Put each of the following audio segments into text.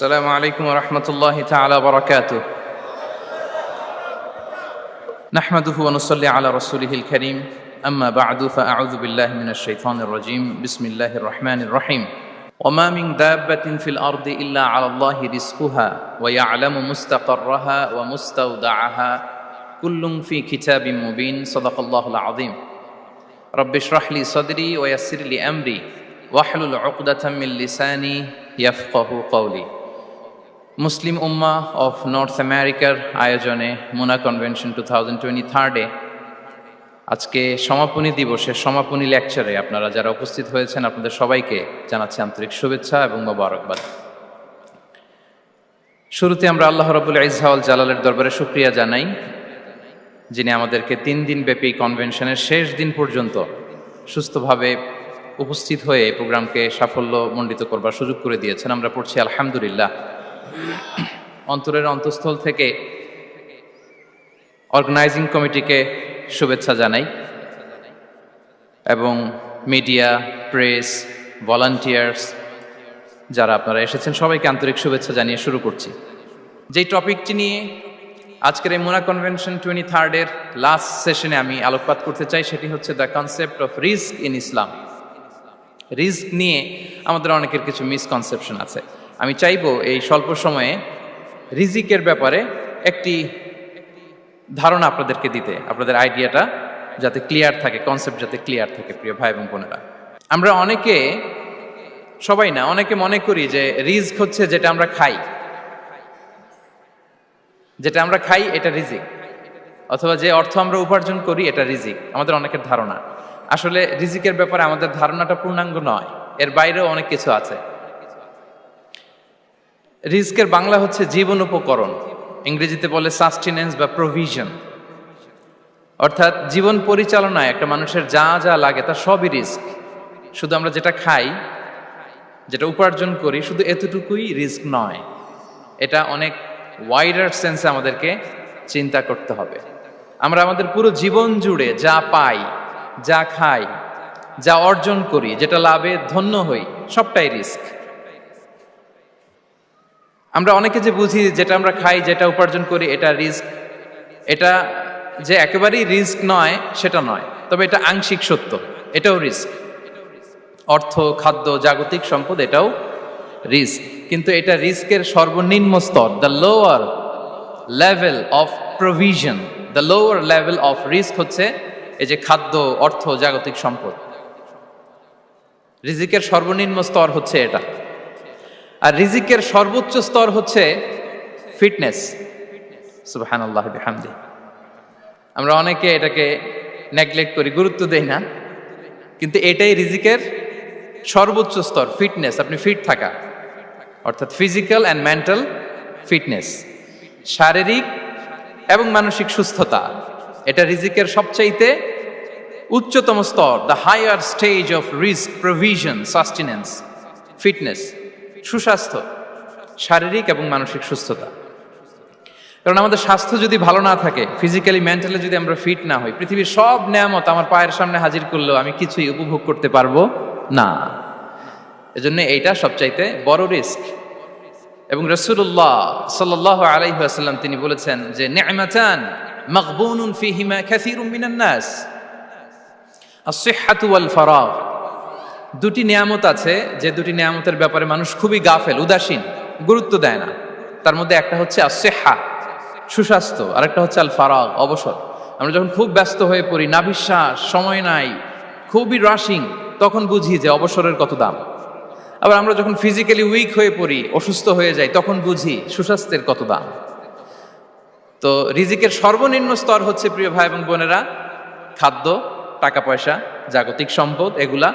السلام عليكم ورحمة الله تعالى وبركاته. نحمده ونصلي على رسوله الكريم. أما بعد فأعوذ بالله من الشيطان الرجيم. بسم الله الرحمن الرحيم. وما من دابة في الأرض إلا على الله رزقها ويعلم مستقرها ومستودعها كل في كتاب مبين. صدق الله العظيم. رب اشرح لي صدري ويسر لي أمري واحلل عقدة من لساني يفقه قولي. Muslim Ummah of north আমেরিকার আয়োজনে মুনা convention 2023 আজকে সমাপনী দিবসের সমাপনী লেকচারে আপনারা যারা উপস্থিত হয়েছেন আপনাদের সবাইকে জানাচ্ছি আন্তরিক শুভেচ্ছা এবং মোবারকবাদ। শুরুতে আমরা আল্লাহ রাব্বুল ইজ্জা ওয়াল জালালের দরবারে শুকরিয়া জানাই, যিনি আমাদেরকে 3 দিন ব্যাপী কনভেনশনের শেষ দিন পর্যন্ত সুস্থভাবে উপস্থিত হয়ে এই প্রোগ্রামকে সাফল্যমণ্ডিত করবার সুযোগ করে দিয়েছেন। আমরা পড়ছি আলহামদুলিল্লাহ। অন্তরের অন্তঃস্থল থেকে অর্গানাইজিং কমিটিকে শুভেচ্ছা জানাই এবং মিডিয়া, প্রেস, ভলান্টিয়ার্স যারা আপনারা এসেছেন সবাইকে আন্তরিক শুভেচ্ছা জানিয়ে শুরু করছি। যেই টপিকটি নিয়ে আজকের এই মুনা কনভেনশন 23 লাস্ট সেশনে আমি আলোকপাত করতে চাই সেটি হচ্ছে the concept of risk in Islam. Risk নিয়ে আমাদের অনেকের কিছু মিসকনসেপশন আছে। আমি চাইবো এই স্বল্প সময়ে রিজিকের ব্যাপারে একটি ধারণা আপনাদেরকে দিতে, আপনাদের আইডিয়াটা যাতে ক্লিয়ার থাকে, কনসেপ্ট যাতে ক্লিয়ার থাকে। প্রিয় ভাই এবং বোনেরা, আমরা অনেকে, সবাই না, অনেকে মনে করি যে রিস্ক হচ্ছে যেটা আমরা খাই, যেটা আমরা খাই এটা রিজিক, অথবা যে অর্থ আমরা উপার্জন করি এটা রিজিক। আমাদের অনেকের ধারণা। আসলে রিজিকের ব্যাপারে আমাদের ধারণাটা পূর্ণাঙ্গ নয়, এর বাইরেও অনেক কিছু আছে। রিস্কের বাংলা হচ্ছে জীবন উপকরণ, ইংরেজিতে বলে সাস্টেনেন্স বা প্রভিশন। অর্থাৎ জীবন পরিচালনায় একটা মানুষের যা যা লাগে তার সবই রিস্ক। শুধু আমরা যেটা খাই, যেটা উপার্জন করি, শুধু এতটুকুই রিস্ক নয়। এটা অনেক ওয়াইডার সেন্সে আমাদেরকে চিন্তা করতে হবে। আমরা আমাদের পুরো জীবন জুড়ে যা পাই, যা খাই, যা অর্জন করি, যেটা লাভে ধন্য হই, সবটাই রিস্ক। আমরা অনেকে যে বুঝি যেটা আমরা খাই, যেটা উপার্জন করি এটা রিস্ক, এটা যে একেবারেই রিস্ক নয় সেটা নয়, তবে এটা আংশিক সত্য, এটাও রিস্ক। অর্থ, খাদ্য, জাগতিক সম্পদ এটাও রিস্ক, কিন্তু এটা রিস্কের সর্বনিম্ন স্তর। The lower level of provision, the lower level of risk হচ্ছে এই যে খাদ্য, অর্থ, জাগতিক সম্পদ। রিজিকের সর্বনিম্ন স্তর হচ্ছে এটা। আর রিজিকের সর্বোচ্চ স্তর হচ্ছে ফিটনেস। সুবহানাল্লাহ বিহামদি। আমরা অনেকে এটাকে নেগলেক্ট করি, গুরুত্ব দেই না, কিন্তু এটাই রিজিকের সর্বোচ্চ স্তর, ফিটনেস। আপনি ফিট থাকা, অর্থাৎ ফিজিক্যাল অ্যান্ড মেন্টাল ফিটনেস, শারীরিক এবং মানসিক সুস্থতা, এটা রিজিকের সবচাইতে উচ্চতম স্তর। The higher stage of risk, provision, sustenance, fitness, সুস্বাস্থ্য, শারীরিক এবং মানসিক সুস্থতা। কারণ আমাদের স্বাস্থ্য যদি ভালো না থাকে, ফিজিক্যালি মেন্টালি যদি আমরা ফিট না হই, পৃথিবীর সব নেয়ামত আমার পায়ের সামনে হাজির করলেও আমি কিছুই উপভোগ করতে পারবো না। এজন্য এইটা সবচাইতে বড় রিস্ক। এবং রাসূলুল্লাহ সাল্লাল্লাহু আলাইহি ওয়াসাল্লাম তিনি বলেছেন যে নি'মাতান মাগবুনুন ফীহিমা কাসীরুম মিনান নাস, আস-সিহহাতু ওয়াল ফারাগ। দুটি নিয়ামত আছে যে দুটি নিয়ামতের ব্যাপারে মানুষ খুবই গাফেল, উদাসীন, গুরুত্ব দেয় না। তার মধ্যে একটা হচ্ছে আস-সিহহা, সুস্বাস্থ্য, আর একটা হচ্ছে আল ফারাগ, অবসর। আমরা যখন খুব ব্যস্ত হয়ে পড়ি, নাভিশ্বাস, সময় নাই, খুবই রাশিং, তখন বুঝি যে অবসরের কত দাম। আবার আমরা যখন ফিজিক্যালি উইক হয়ে পড়ি, অসুস্থ হয়ে যাই, তখন বুঝি সুস্বাস্থ্যের কত দাম। তো রিজিকের সর্বনিম্ন স্তর হচ্ছে, প্রিয় ভাই এবং বোনেরা, খাদ্য, টাকা পয়সা, জাগতিক সম্পদ, এগুলা।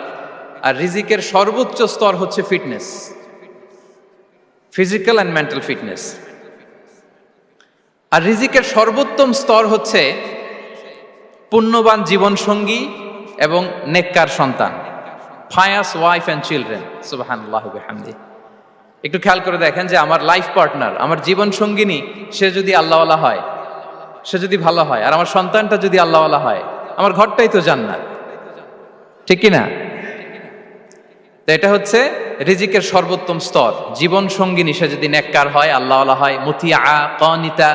আর রিজিকের সর্বোচ্চ স্তর হচ্ছে fitness, physical and mental fitness. আর রিজিকের সর্বোত্তম স্তর হচ্ছে পুণ্যবান জীবন সঙ্গী এবং নেককার সন্তান, ফায়াস ওয়াইফ অ্যান্ড চিলড্রেন। সুবহানাল্লাহ বিহামদি। একটু খেয়াল করে দেখেন যে আমার লাইফ পার্টনার, আমার জীবন সঙ্গিনী, সে যদি আল্লাহওয়ালা হয়, সে যদি ভালো হয়, আর আমার সন্তানটা যদি আল্লাহওয়ালা হয়, আমার ঘরটাই তো জান্নাত, ঠিক কি না? তো এটা হচ্ছে রিজিকের সর্বোত্তম স্তর। জীবন সঙ্গিনী সে যদি নেককার হয়, আল্লাহওয়ালা হয়, মুতিয়া কানিতা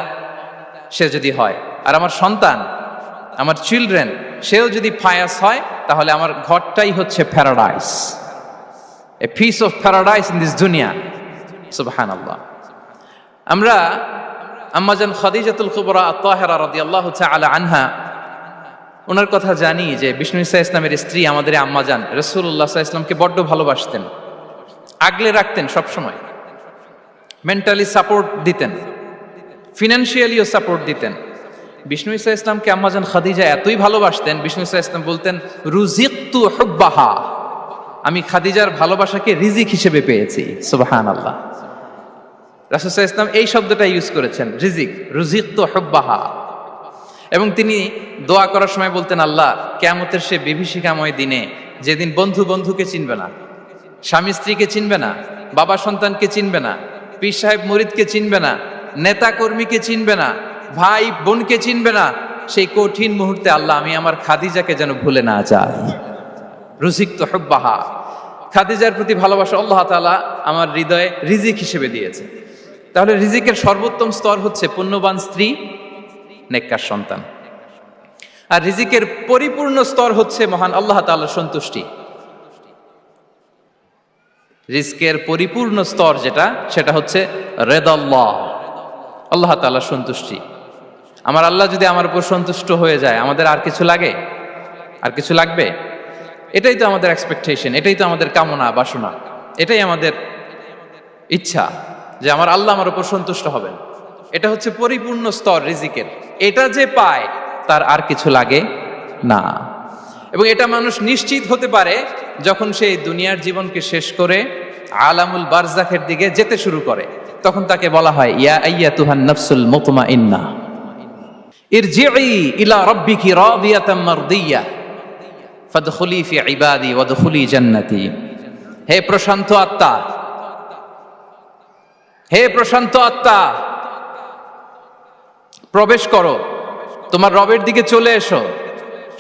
সে যদি হয়, আর আমার সন্তান, আমার চিলড্রেন, সেও যদি ফায়াস হয়, তাহলে আমার ঘরটাই হচ্ছে paradise, a piece of paradise in this দুনিয়া। সুবহানাল্লাহ। আমরা আম্মাজান খাদিজাতুল কুবরা আত-তাহেরা রাদিয়াল্লাহু তাআলা আনহা, ওনার কথা জানি যে বিষ্ণু ঈসা ইসলামের স্ত্রী আমাদের আম্মাজান রাসূলুল্লাহ সাল্লাল্লাহু আলাইহি ওয়াসাল্লামকে বড্ড ভালোবাসতেন, আগলে রাখতেন সবসময়, মেন্টালি সাপোর্ট দিতেন, ফিনান্সিয়ালিও সাপোর্ট দিতেন। বিষ্ণু ঈসা ইসলামকে আম্মাজান খাদিজা এতই ভালোবাসতেন, বিষ্ণু ঈসা ইসলাম বলতেন রুজিকতু হুব্বাহা, আমি খাদিজার ভালোবাসাকে রিজিক হিসেবে পেয়েছি। সুবহানাল্লাহ। রাসূল সাল্লাল্লাহু আলাইহি ওয়াসাল্লাম এই শব্দটা ইউজ করেছেন, রিজিক, রুজিকতু হুব্বাহা। এবং তিনি দোয়া করার সময় বলতেন, আল্লাহ, কিয়ামতের সে বিভীষিকাময় দিনে, যেদিন বন্ধু বন্ধুকে চিনবে না, স্বামী স্ত্রীকে চিনবে না, বাবা সন্তানকে চিনবে না, পীর সাহেব মুরিদকে চিনবে না, নেতা কর্মীকে চিনবে না, ভাই বোনকে চিনবে না, সেই কঠিন মুহূর্তে আল্লাহ আমি আমার খাদিজাকে যেন ভুলে না যাই। রুজিকতু হুব্বাহা, খাদিজার প্রতি ভালোবাসা আল্লাহ তাআলা আমার হৃদয়ে রিজিক হিসেবে দিয়েছে। তাহলে রিজিকের সর্বোত্তম স্তর হচ্ছে পুণ্যবান স্ত্রী, নেককার সন্তান। আর রিজিকের পরিপূর্ণ স্তর হচ্ছে মহান আল্লাহ তাআলার সন্তুষ্টি। রিজকের পরিপূর্ণ স্তর যেটা, সেটা হচ্ছে রিদাল্লাহ, আল্লাহ তাআলার সন্তুষ্টি। আমার আল্লাহ যদি আমার উপর সন্তুষ্ট হয়ে যায়, আমাদের আর কিছু লাগে? আর কিছু লাগবে? এটাই তো আমাদের এক্সপেকটেশন, এটাই তো আমাদের কামনা বাসনা, এটাই আমাদের ইচ্ছা যে আমার আল্লাহ আমার উপর সন্তুষ্ট হবেন। এটা হচ্ছে পরিপূর্ণ স্তর রিজিকের। এটা যে পায় তার আর কিছু লাগে না। এবং এটা মানুষ নিশ্চিত হতে পারে যখন সে দুনিয়ার জীবনকে শেষ করে আলামুল বারজাখের দিকে যেতে শুরু করে। তখন তাকে বলা হয়, ইয়া আইয়াতুহান নাফসুল মুতমাইন্নাহ ইরজিই ইলা রাব্বিকি রাদিয়াতাম মারদিয়া ফাদখুলি ফি ইবাদি ওয়াদখুলি জান্নাতি। হে প্রশান্ত আত্মা, হে প্রশান্ত আত্মা, প্রবেশ করো, তোমার রবের দিকে চলে এসো,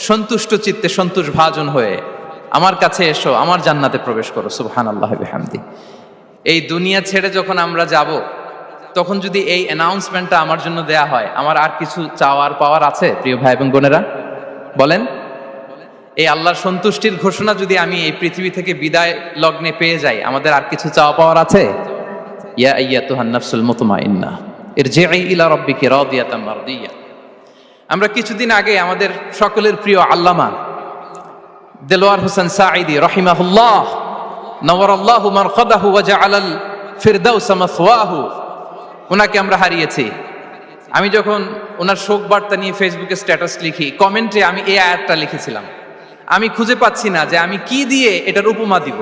সন্তুষ্ট চিত্তে সন্তোষ ভাজন হয়ে আমার কাছে এসো, আমার জান্নাতে প্রবেশ করো। সুবহানাল্লাহি ওয়া বিহামদিহি। এই দুনিয়া ছেড়ে যখন আমরা যাব, তখন যদি এই অ্যানাউন্সমেন্টটা আমার জন্য দেয়া হয়, আমার আর কিছু চাওয়ার পাওয়ার আছে? প্রিয় ভাই এবং বোনেরা বলেন, এই আল্লাহর সন্তুষ্টির ঘোষণা যদি আমি এই পৃথিবী থেকে বিদায় লগ্নে পেয়ে যাই, আমাদের আর কিছু চাওয়া পাওয়ার আছে? ইয়া আইয়াতুহান নাফসুল মুতমাইন্নাহ ইরজিই ইলা রাব্বিকি রাদিয়াতাম মারদিয়া। আমরা কিছুদিন আগে আমাদের সকলের প্রিয় আল্লামা দেলোয়ার হোসেন সাঈদী রাহিমাহুল্লাহ নওয়ারাল্লাহু মারকাদাহু ওয়া জাআলাল ফিরদাউসা মাসওয়াহু, ওনাকে আমরা হারিয়েছি। আমি যখন ওনার শোক বার্তা নিয়ে ফেসবুকে স্ট্যাটাস লিখি, কমেন্টে আমি এই আয়াতটা লিখেছিলাম। আমি খুঁজে পাচ্ছি না যে আমি কি দিয়ে এটার উপমা দিব,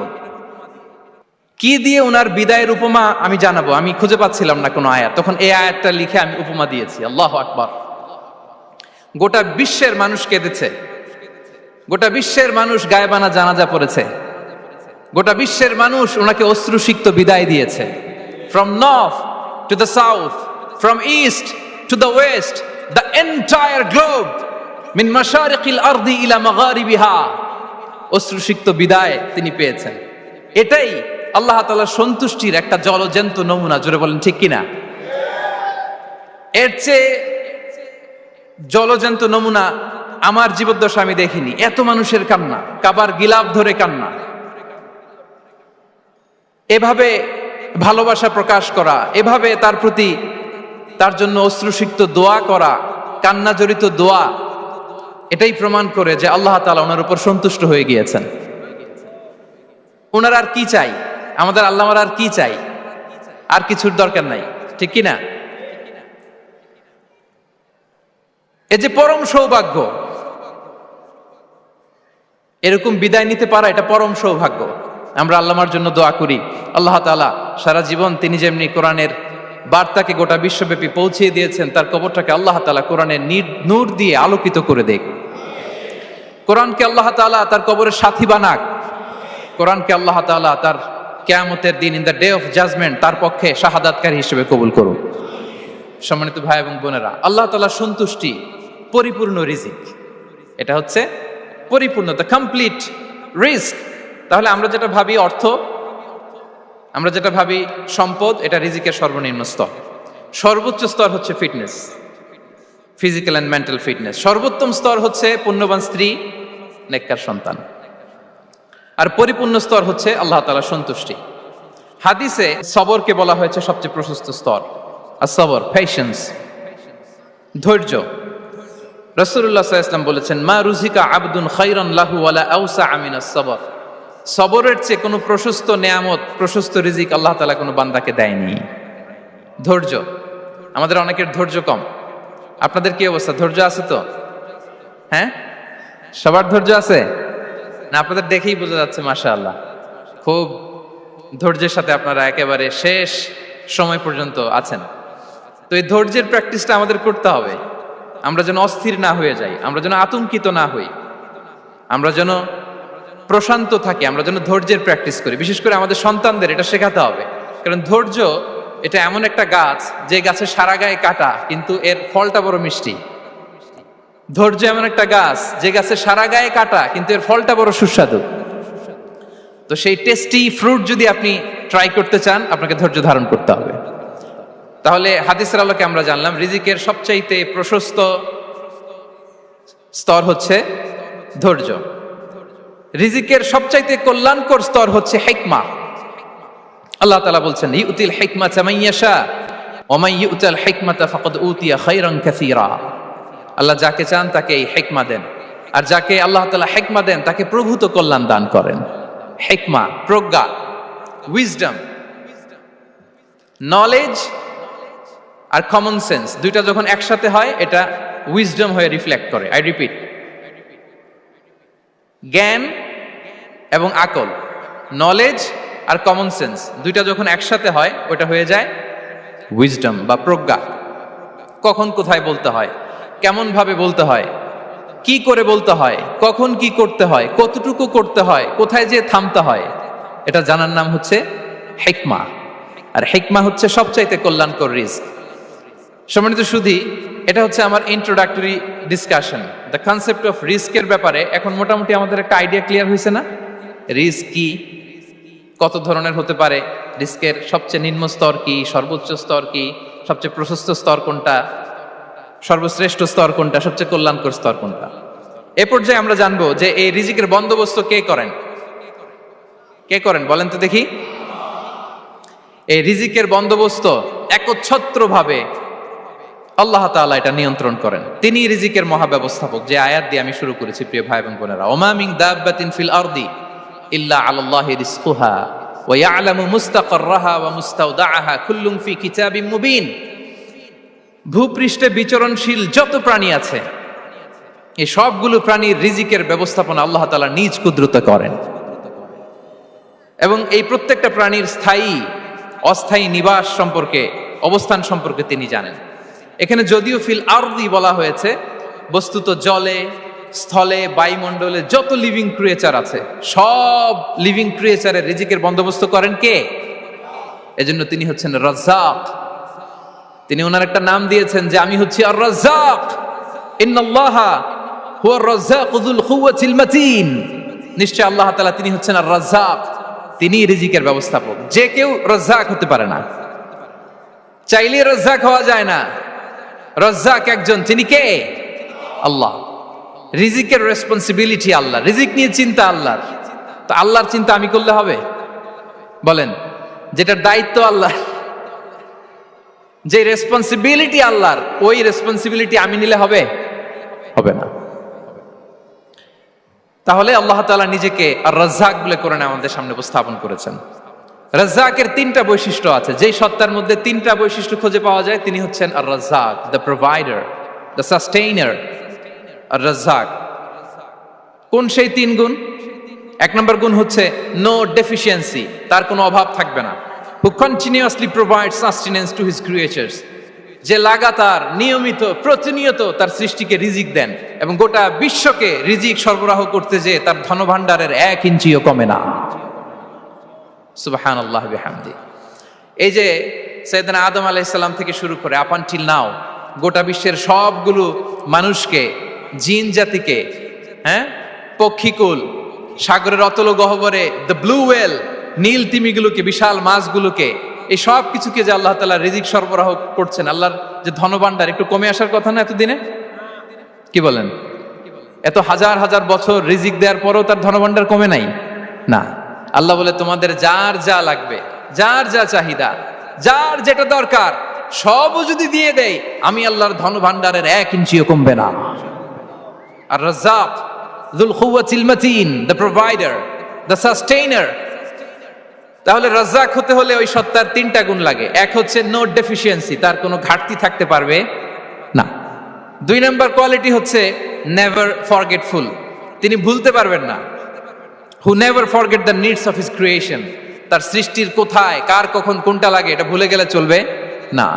কি দিয়ে ওনার বিদায়ের উপমা আমি জানাবো। আমি খুঁজে পাচ্ছিলাম না কোনো আয়াত। তখন এই আয়াতটা লিখে আমি উপমা দিয়েছি। আল্লাহু আকবার। গোটা বিশ্বের মানুষ কেঁদেছে, গোটা বিশ্বের মানুষ গায়েবানা জানাজা পড়েছে, গোটা বিশ্বের মানুষ ওনাকে অশ্রুসিক্ত বিদায় দিয়েছে। From north to the south, from east to the west, the entire globe, মিন মাশারিকিল আরদি ইলা মাগারিবিহা, অশ্রুসিক্ত বিদায় তিনি পেয়েছেন। এটাই আল্লাহ তাআলার সন্তুষ্টির একটা জলজ্যান্ত নমুনা। জোরে বলেন ঠিক কিনা? এর চেয়ে জলজ্যান্ত নমুনা আমার জীবদ্দশা আমি দেখিনি। এত মানুষের কান্না, কাবার গিলাফ ধরে কান্না, এভাবে ভালোবাসা প্রকাশ করা, এভাবে তার প্রতি তার জন্য অশ্রুসিক্ত দোয়া করা, কান্না জড়িত দোয়া, এটাই প্রমাণ করে যে আল্লাহ তাআলা ওনার উপর সন্তুষ্ট হয়ে গিয়েছেন। ওনার আর কি চাই? আমাদের আল্লাহর আর কি চাই? আর কিছুর দরকার নাই, ঠিক কিনা? এ যে পরম সৌভাগ্য, এরকম বিদায় নিতে পারা এটা পরম সৌভাগ্য। আমরা আল্লাহর জন্য দোয়া করি, আল্লাহ তাআলা সারা জীবন তিনি যেমনি কোরআনের বার্তাকে গোটা বিশ্বব্যাপী পৌঁছিয়ে দিয়েছেন, তার কবরটাকে আল্লাহ তাআলা কোরআনের নূর দিয়ে আলোকিত করে দেখ। কোরআনকে আল্লাহ তাআলা তার কবরের সাথী বানাক। কোরআনকে আল্লাহ তাআলা তার কিয়ামতের দিন, in the day of judgement, তার পক্ষে শাহাদাতকারী হিসেবে কবুল করুন। সম্মানিত ভাই এবং বোনেরা, আল্লাহ তাআলার সন্তুষ্টি পরিপূর্ণ রিজিক। এটা হচ্ছে পরিপূর্ণ, দ্য কমপ্লিট রিস্ক তাহলে আমরা যেটা ভাবি অর্থ, আমরা যেটা ভাবি সম্পদ, এটা রিজিকের সর্বনিম্ন স্তর। সর্বোচ্চ স্তর হচ্ছে fitness, physical and mental fitness. সর্বোত্তম স্তর হচ্ছে পুণ্যবান স্ত্রী, নেককার সন্তান। আর পরিপূর্ণ স্তর হচ্ছে আল্লাহ তাআলার সন্তুষ্টি। হাদিসে সবরকে বলা হয়েছে সবচেয়ে প্রশস্ত স্তর। আর সবর, পেশেন্স, ধৈর্য। রাসূলুল্লাহ সাল্লাল্লাহু আলাইহি ওয়াসাল্লাম বলেছেন, মা রুজিকা আবদুন খায়রান লাহু ওয়ালা আওসা মিনাস সবর। সবরের চেয়ে কোনো প্রশস্ত নেয়ামত, প্রশস্ত রিজিক আল্লাহ তাআলা কোনো বান্দাকে দেয়নি। ধৈর্য, আমাদের অনেকের ধৈর্য কম। আপনাদের কি অবস্থা, ধৈর্য আছে তো? হ্যাঁ, সবার ধৈর্য আছে না? আপনাদের দেখেই বোঝা যাচ্ছে মাশাআল্লাহ, খুব ধৈর্যের সাথে আপনারা একেবারে শেষ সময় পর্যন্ত আছেন। তো এই ধৈর্যের প্র্যাকটিসটা আমাদের করতে হবে। আমরা যেন অস্থির না হয়ে যাই, আমরা যেন আতঙ্কিত না হই, আমরা যেন প্রশান্ত থাকি, আমরা যেন ধৈর্যের প্র্যাকটিস করি। বিশেষ করে আমাদের সন্তানদের এটা শেখাতে হবে। কারণ ধৈর্য এটা এমন একটা গাছ, যে গাছের সারা গায়ে কাটা কিন্তু এর ফলটা বড় মিষ্টি। ধৈর্য এমন একটা গাছ, যে গাছের সারা গায়ে কাটা কিন্তু এর ফলটা বড় সুস্বাদু। তো সেই টেস্টি ফ্রুট যদি আপনি ট্রাই করতে চান, আপনাকে ধৈর্য ধারণ করতে হবে। তাহলে হাদিসের আলোকে আমরা জানলাম রিজিকের সবচাইতে প্রশস্ত স্তর হচ্ছে ধৈর্য। রিজিকের সবচাইতে কল্যাণকর স্তর হচ্ছে হিকমা। আল্লাহ তাআলা বলছেন, ইউতিল হিকমাতা মান ইয়াশা ওয়া মান ইউতাল হিকমাতা ফাকাদ উতিয়া খায়রান কাসীরা। আল্লাহ যাকে চান তাকে এই হিকমা দেন, আর যাকে আল্লাহ তাআলা হিকমা দেন তাকে প্রভূত কল্যাণ দান করেন। হিকমা, প্রজ্ঞা, উইজডম, নলেজ আর কমন সেন্স, দুইটা যখন একসাথে হয় এটা উইজডম হয়ে রিফ্লেক্ট করে। আই রিপিট, জ্ঞান এবং আকল, নলেজ আর কমন সেন্স, দুইটা যখন একসাথে হয় ওটা হয়ে যায় উইজডম বা প্রজ্ঞা। কখন কোথায় বলতে হয়, কেমন ভাবে বলতে হয়, কি করে বলতে হয়, কখন কি করতে হয়, কতটুকু করতে হয়, কোথায় যে থামতে হয়, এটা জানার নাম হচ্ছে হিকমা। আর হিকমা হচ্ছে সবচাইতে কল্যাণকর রিস্ক। সম্মানিত সুধী, এটা হচ্ছে আমার introductory discussion. The concept of রিস্কের ব্যাপারে এখন মোটামুটি আমাদের একটা আইডিয়া ক্লিয়ার হয়েছে না? রিস্ক কি, কত ধরনের হতে পারে, রিস্কের সবচেয়ে নিম্ন স্তর কি, সর্বোচ্চ স্তর কি, সবচেয়ে প্রশস্ত স্তর কোনটা, সর্বশ্রেষ্ঠ স্তর কোনটা, সবচেয়ে কল্যাণকর স্তর কোনটা। এ পর্যায়ে আমরা জানবো যে এই রিজিকের বন্দোবস্ত কে করেন। কে করেন বলেন তো দেখি? এই রিজিকের বন্দোবস্ত একচ্ছত্রভাবে আল্লাহ তাআলা এটা নিয়ন্ত্রণ করেন। তিনি রিজিকের মহাব্যবস্থাপক। যে আয়াত দিয়ে আমি শুরু করেছি প্রিয় ভাই এবং বোনেরা, ওমা মিন দাব্বাতিন ফিল আরদি ইল্লা আলাল্লাহি রিজকুহা ওয়া ইয়ালামু মুস্তাকাররাহা ওয়া মুস্তাওদাআহা কুল্লুন ফি কিতাবিম মুবিন। ভূপৃষ্ঠে বিচরণশীল যত প্রাণী আছে, এই সবগুলো প্রাণীর রিজিকের ব্যবস্থাপনা আল্লাহ তাআলা নিজ কুদরতে করেন। এবং এই প্রত্যেকটা প্রাণীর স্থায়ী অস্থায়ী নিবাস সম্পর্কে, অবস্থান সম্পর্কে তিনি জানেন। এখানে যদিও ফিল আরদি বলা হয়েছে, বস্তুত জলে, স্থলে, বায়ুমণ্ডলে যত লিভিং ক্রিয়েচার আছে, সব লিভিং ক্রিয়েচারের রিজিকের বন্দোবস্ত করেন কে? এজন্য তিনি হচ্ছেন রাজ্জাক। তিনি ওনার একটা নাম দিয়েছেন যে আমি হচ্ছি আর রাজ্জাক, ইন্নাল্লাহা হুয়ার রাজ্জাকু যুল কুওয়াতিল মাতিন। নিশ্চয় আল্লাহ তাআলা তিনি হচ্ছেন আর রাজ্জাক, তিনি রিজিকের ব্যবস্থাপক। যে কেউ রাজ্জাক হতে পারে না, চাইলে রাজ্জাক হওয়া যায় না। রাজ্জাক একজন, তিনি কে? আল্লাহ। রিজিকের রেসপন্সিবিলিটি আল্লাহ, রিজিক নিয়ে চিন্তা আল্লাহর। তো আল্লাহর চিন্তা আমি করলে হবে? বলেন, যেটার দায়িত্ব আল্লাহ, যে রেসপন্সিবিলিটি আল্লাহর, ওই রেসপন্সিবিলিটি আমি নিলে হবে? হবে না। তাহলে আল্লাহ তাআলা নিজেকে আর রাজ্জাক বলে কোরআনে আমাদের সামনে উপস্থাপন করেছেন। রাজ্জাকের তিনটা বৈশিষ্ট্য আছে। যেই সত্তার মধ্যে তিনটা বৈশিষ্ট্য খুঁজে পাওয়া যায়, তিনি হচ্ছেন আর রাজ্জাক, দ্য প্রোভাইডার, দ্য সাস্টেইনার। আর রাজ্জাক কোন সেই তিন গুণ? এক নম্বর গুণ হচ্ছে নো ডেফিসিয়েন্সি, তার কোনো অভাব থাকবে না। হু continuously provide sustenance to his creatures, যে লাগাতার, নিয়মিত, প্রতিনিয়ত তার সৃষ্টিকে রিজিক দেন এবং গোটা বিশ্বকে রিজিক সরবরাহ করতে যে তার ধনভাণ্ডারের 1 ইঞ্চিও কমে না। সুবহানাল্লাহ বিহামদি। এই যে সাইয়েদনা আদম আলাইহিস সালাম থেকে শুরু করে আপ আনটিল নাও গোটা বিশ্বের সবগুলো মানুষকে, জিন জাতিকে, পক্ষীকুল, সাগরের অতল গহ্বরে দ্য ব্লু ওয়েল, নীল তিমিগুলোকে, বিশাল মাছগুলোকে, এই সব কিছুকে যে আল্লাহ তাআলা রিজিক সরবরাহ করছেন, আল্লাহর যে ধনভাণ্ডার একটু কমে আসার কথা না এতদিনে? কি বলেন? এত হাজার হাজার বছর রিজিক দেওয়ার পরেও তার ধনভাণ্ডার কমে নাই? না। আল্লাহ বলে তোমাদের যার যা লাগবে, যার যা চাহিদা, যার যেটা দরকার সবও যদি দিয়ে দেয়, আমি আল্লাহর ধনভাণ্ডারের 1 ইঞ্চিও কমবে না। আর Razzak যুল কুওয়াতিল মাতিন, the provider, the sustainer. তাহলে রাজ্জাক হতে হলে ওই সত্তার 3টা গুণ লাগে। এক হচ্ছে নো ডেফিসিয়েন্সি, তার কোনো ঘাটতি থাকতে পারবে না। 2 নম্বর কোয়ালিটি হচ্ছে নেভার ফরগেটফুল, তিনি ভুলতে পারবেন না। Who never forget the needs of his creation, তার সৃষ্টির কোথায় কার কখন কোনটা লাগে এটা ভুলে গেলে চলবে না।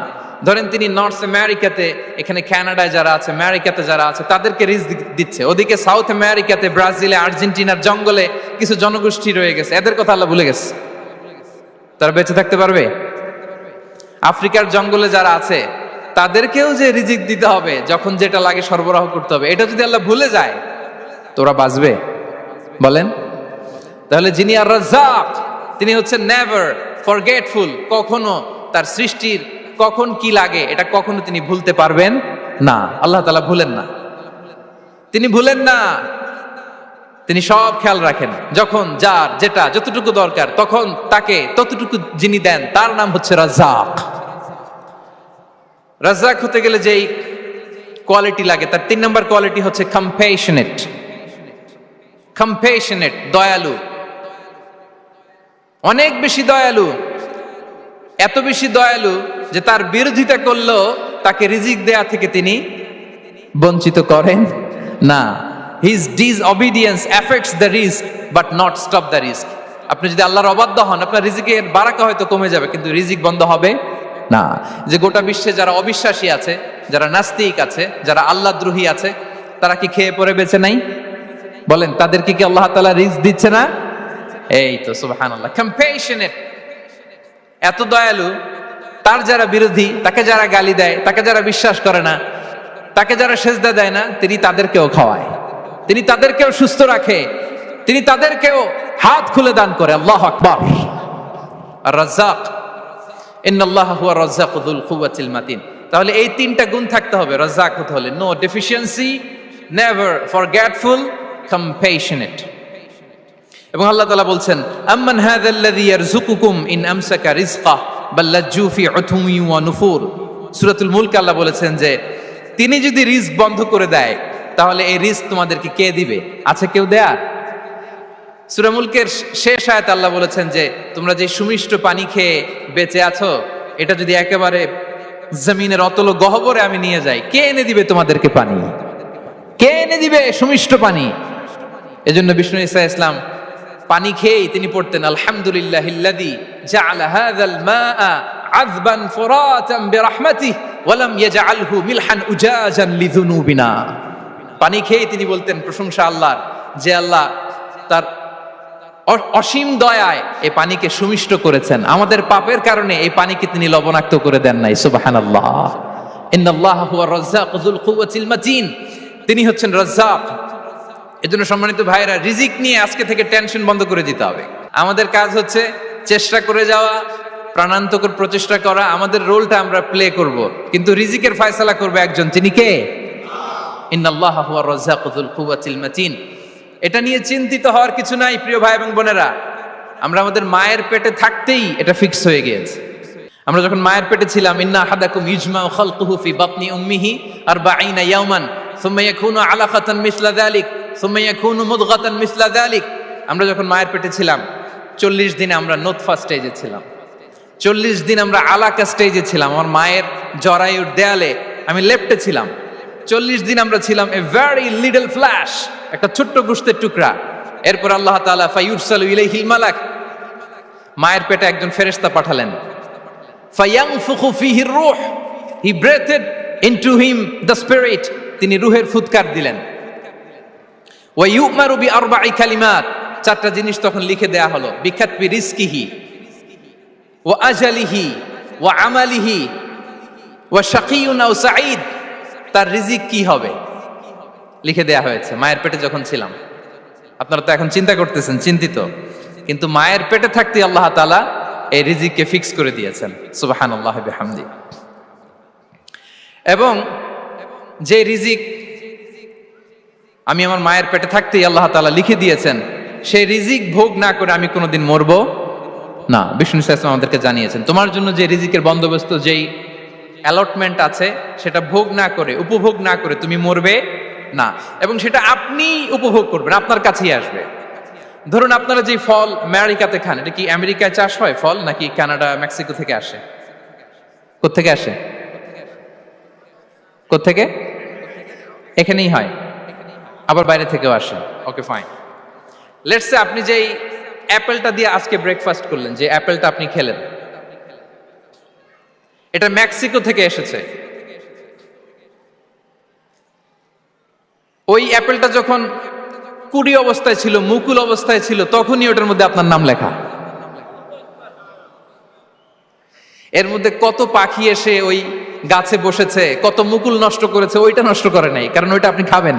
ধরেন তিনি নর্থ আমেরিকাতে, এখানে কানাডায় যারা আছে, আমেরিকাতে যারা আছে, তাদেরকে রিজিক দিচ্ছে। ওদিকে সাউথ আমেরিকাতে, ব্রাজিলে, আর্জেন্টিনার জঙ্গলে কিছু জনগোষ্ঠী রয়ে গেছে, এদের কথা আল্লাহ ভুলে গেছে। তারা বেঁচে থাকতে পারবে? আফ্রিকার জঙ্গলে যারা আছে তাদেরকেও যে রিজিক দিতে হবে, যখন যেটা লাগে সরবরাহ করতে হবে, এটা যদি আল্লাহ ভুলে যায় তোরা বাঁচবে? বলেন। তাহলে যিনি আর রাজ্জাক, তিনি হচ্ছেন নেভার ফরগেটফুল, কখনো তার সৃষ্টির কখন কি লাগে এটা কখনো তিনি ভুলতে পারবেন না। আল্লাহ তাআলা ভুলেন না, তিনি ভুলেন না, তিনি সব খেয়াল রাখেন। যখন যার যেটা যতটুকু দরকার তখন তাকে ততটুকু যিনি দেন তার নাম হচ্ছে রাজ্জাক। রাজ্জাক হতে গেলে যেই কোয়ালিটি লাগে তার 3 নম্বর কোয়ালিটি হচ্ছে কম্প্যাশনেট। কম্প্যাশনেট, দয়ালু, অনেক বেশি দয়ালু, এত বেশি দয়ালু যে তার বিরোধিতা করলেও তাকে রিজিক দেয়া থেকে তিনি বঞ্চিত করেন না। His disobedience affects the risk but not stop the risk. আপনি যদি আল্লাহর অবাধ্য হন, আপনার রিজিকের বারাকা হয়তো কমে যাবে, কিন্তু রিজিক বন্ধ হবে না। যে গোটা বিশ্বে যারা অবিশ্বাসী আছে, যারা নাস্তিক আছে, যারা আল্লাহদ্রোহী আছে, তারা কি খেয়ে পরে বেঁচে নাই? বলেন, তাদেরকে কি আল্লাহ তাআলা রিজিক দিচ্ছে না? এই তো সুবহানাল্লাহ। কম্প্যাশনেট, এত দয়ালু, তার যারা বিরোধী, তাকে যারা গালি দেয়, তাকে যারা বিশ্বাস করে না, তাকে যারা সেজদা দেয় না, তিনি তাদেরকেও খাওয়ায়, তিনি তাদেরকেও সুস্থ রাখে, তিনি তাদেরকেও হাত খুলে দান করে। আল্লাহু আকবার। আর রাজ্জাক, ইন্নাল্লাহা হুয়া রাজ্জাকু যুল কুওয়াতিল মাতিন। তাহলে এই 3টা গুণ থাকতে হবে রাজ্জাক হতে হলে। No deficiency, never forgetful, compassionate. এবং আল্লাহ তাআলা বলছেন, আম্মান হাযাল্লাযী ইয়ারযুকুকুম ইন আমসাকা রিজকা বাল লাজ্জু ফি উতুমি ওয়া নুফুর। সূরাতুল মুলক আল্লাহ বলেছেন যে তিনি যদি রিজক বন্ধ করে দেয় তাহলে এই রিজক তোমাদেরকে কে দিবে? আছে কেউ দেয়ার? সূরা মুলকের শেষ আয়াতে আল্লাহ বলেছেন যে তোমরা যে সুমিষ্ট পানি খেয়ে বেঁচে আছো, এটা যদি একেবারে জমিনের অতল গহ্বরে আমি নিয়ে যাই, কে এনে দিবে তোমাদেরকে পানি? কে এনে দিবে সুমিষ্ট পানি? এজন্য বিষ্ণু ঈসা ইসলাম পানি খেয়েই তিনি পড়তেন, আলহামদুলিল্লাহিল্লাযী জাআলা হাযাল মাআ আযবান ফুরাতান বিরাহমাতিহি ওয়া লাম ইয়াজআলহু মিলহান উজাজান লিযুনুবিনা। পানি খেয়েই তিনি বলতেন প্রশংসা আল্লাহর, যে আল্লাহ তার অসীম দয়ায় এই পানিকে সুমিষ্ট করেছেন, আমাদের পাপের কারণে এই পানিকে তিনি লবণাক্ত করে দেন নাই। সুবহানাল্লাহ। ইন্নাল্লাহা হুয়া রাজ্জাকু যুল কুওয়াতিল মাতিন, তিনি হচ্ছেন রাজ্জাক। এজন্য সম্মানিত ভাইরা, রিজিক নিয়ে আজকে থেকে টেনশন বন্ধ করে দিতে হবে। আমাদের কাজ হচ্ছে চেষ্টা করে যাওয়া, প্রাণান্তকর প্রচেষ্টা করা, আমাদের রোলটা আমরা প্লে করব, কিন্তু রিজিকের ফয়সালা করবে একজন, তিনি কে? ইন্নাল্লাহা হুয়া রাজ্জাকু যুল কুওয়াতিল মাতিন। এটা নিয়ে চিন্তিত হওয়ার কিছু নাই প্রিয় ভাই এবং বোনেরা। আমরা আমাদের মায়ের পেটে থাকতেই এটা ফিক্স হয়ে গিয়েছে। আমরা যখন মায়ের পেটে ছিলাম, ইন্না আহাদাকুম ইজমাউ খালকুহু ফি বাতনি উম্মিহি 40 ইয়াওমান সুম্মা ইয়াকুনু আলাকাতান মিসলা যালিক সুম্মা ইয়াকুনু মুদগাতান মিসলা যালিক। আমরা যখন মায়ের পেটে ছিলাম 40 দিন আমরা নুতফা স্টেজে ছিলাম, 40 দিন আমরা আলাকা স্টেজে ছিলাম। আমার মায়ের জরায়ুর দেয়ালে আমি লেপ্টে ছিলাম। 40 দিন আমরা ছিলাম এ ভেরি লিটল ফ্ল্যাশ, একটা ছোট্ট গোশতের টুকরা। এরপর আল্লাহ তাআলা ফায়ুরসালু ইলাইহিল মালাক, মায়ের পেটে একজন ফেরেশতা পাঠালেন। ফায়ানফুখু ফিহির রূহ, he breathed into him the spirit, তিনি রূহের ফুৎকার দিলেন। ওয়া ইউমারু বিআরবা'i কালিমাত, 4টা জিনিস তখন লিখে দেয়া হলো। বিখাতবি রিজকিহি ওয়া আজালিহি ওয়া আমালিহি ওয়া শাকিয়ুন আও সাঈদ, তার রিজিক কি হবে লিখে দেয়া হয়েছে মায়ের পেটে যখন ছিলাম। আপনারা তো এখন চিন্তা করতেছেন, চিন্তিত, কিন্তু মায়ের পেটে থাকতে আল্লাহ তাআলা এই রিজিককে ফিক্স করে দিয়েছেন। সুবহানাল্লাহ বিহামদি। এবং যে রিজিক আমি আমার মায়ের পেটে থাকতেই আল্লাহ তাআলা লিখে দিয়েছেন, সেই রিজিক ভোগ না করে আমি কোনোদিন মরবো না। বিষ্ণু ইসলাম আমাদেরকে জানিয়েছেন, তোমার জন্য যে রিজিকের বন্দোবস্ত, যেই অ্যালটমেন্ট আছে, সেটা ভোগ না করে, উপভোগ না করে তুমি মরবে না, এবং সেটা আপনি উপভোগ করবেন, আপনার কাছেই আসবে। ধরুন আপনারা যে ফল আমেরিকাতে খান, এটা কি আমেরিকায় চাষ হয় ফল, নাকি কানাডা, মেক্সিকো থেকে আসে? কোত্থেকে আসে? কোত্থেকে? এখানেই হয়, আবার বাইরে থেকেও আসে। ওকে, ফাইন। লেটস সে আপনি যেই অ্যাপেলটা দিয়ে আজকে ব্রেকফাস্ট করলেন, যে অ্যাপেলটা আপনি খেলেন, এটা মেক্সিকো থেকে এসেছে। ওই অ্যাপেলটা যখন কুড়ি অবস্থায় ছিল, মুকুল অবস্থায় ছিল, তখনই ওটার মধ্যে আপনার নাম লেখা। এর মধ্যে কত পাখি এসে ওই গাছে বসেছে, কত মুকুল নষ্ট করেছে, ওইটা নষ্ট করে নাই, কারণ ওইটা আপনি খাবেন।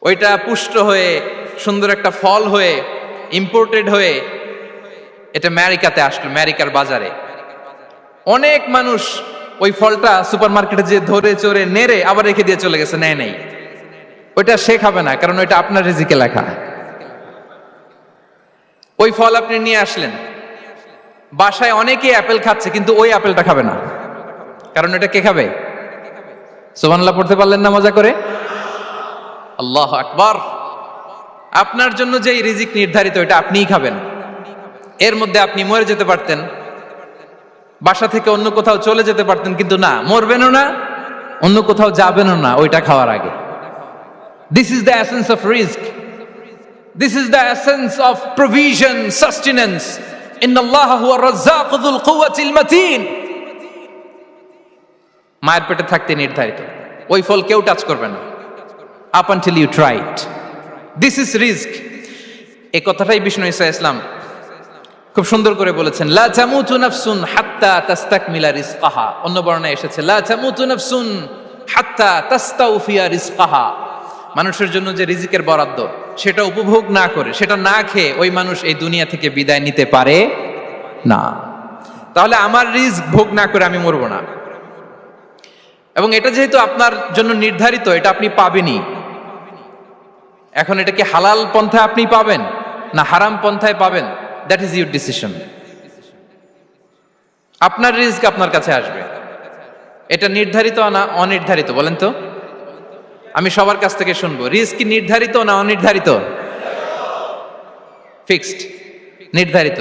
ওইটা পুষ্ট হয়ে সুন্দর একটা ফল হয়ে ইম্পোর্টেড হয়ে এটা আমেরিকাতে আসলো, আমেরিকার বাজারে। অনেক মানুষ ওই ফলটা সুপার মার্কেটে যে ধরে চড়ে নেড়ে আবার রেখে দিয়ে চলে গেছে, নেয় নেই। ওইটা সে খাবে না, কারণ ওইটা আপনার রিজিকে লেখা। ওই ফল আপনি নিয়ে আসলেন, বাসায় অনেকেই অ্যাপেল খাচ্ছে, কিন্তু ওই অ্যাপেলটা খাবে না, কারণ এটা কে খাবে? সুবহানাল্লাহ পড়তে পারলেন না মজা করে? আল্লাহু আকবার। আপনার জন্য যেই রিজিক নির্ধারিত, এটা আপনিই খাবেন। এর মধ্যে আপনি মরে যেতে পারতেন, বাসা থেকে অন্য কোথাও চলে যেতে পারতেন, কিন্তু না, মরবেনও না, অন্য কোথাও যাবেনও না ওইটা খাওয়ার আগে। This is the essence of risk, this is the essence of provision, sustenance. ইন্নাল্লাহা হুয়া রাজ্জাকু যুল কুওয়াতিল মাতিন। মায়ের পেটে থাকতে নির্ধারিত, ওই ফল কেউ টাচ করবে না up until you try it. This is risk. এই কথাটাই বিষ্ণু ঈসা ইসলাম খুব সুন্দর করে বলেছেন, লা তামুতু নাফসুন হাত্তা তাস্তাকমিলা রিজকাহা। অন্য বর্ণনায় এসেছে লা তামুতু নাফসুন হাত্তা তাস্তাউফিয়া রিজকাহা। মানুষের জন্য যে রিজিকের বরাদ্দ, সেটা উপভোগ না করে, সেটা না খেয়ে ওই মানুষ এই দুনিয়া থেকে বিদায় নিতে পারে না। তাহলে আমার রিস্ক ভোগ না করে আমি মরবো না, এবং এটা যেহেতু আপনার জন্য নির্ধারিত, এটা আপনি পাবেনই। এখন এটা কি হালাল পন্থায় আপনি পাবেন না হারাম পন্থায় পাবেন, দ্যাট ইজ ইউর ডিসিশন। আপনার রিস্ক আপনার কাছে আসবে। এটা নির্ধারিত না অনির্ধারিত? বলেন তো, আমি সবার কাছ থেকে শুনবো, রিস্ক কি নির্ধারিত না অনির্ধারিত? ফিক্সড, নির্ধারিত।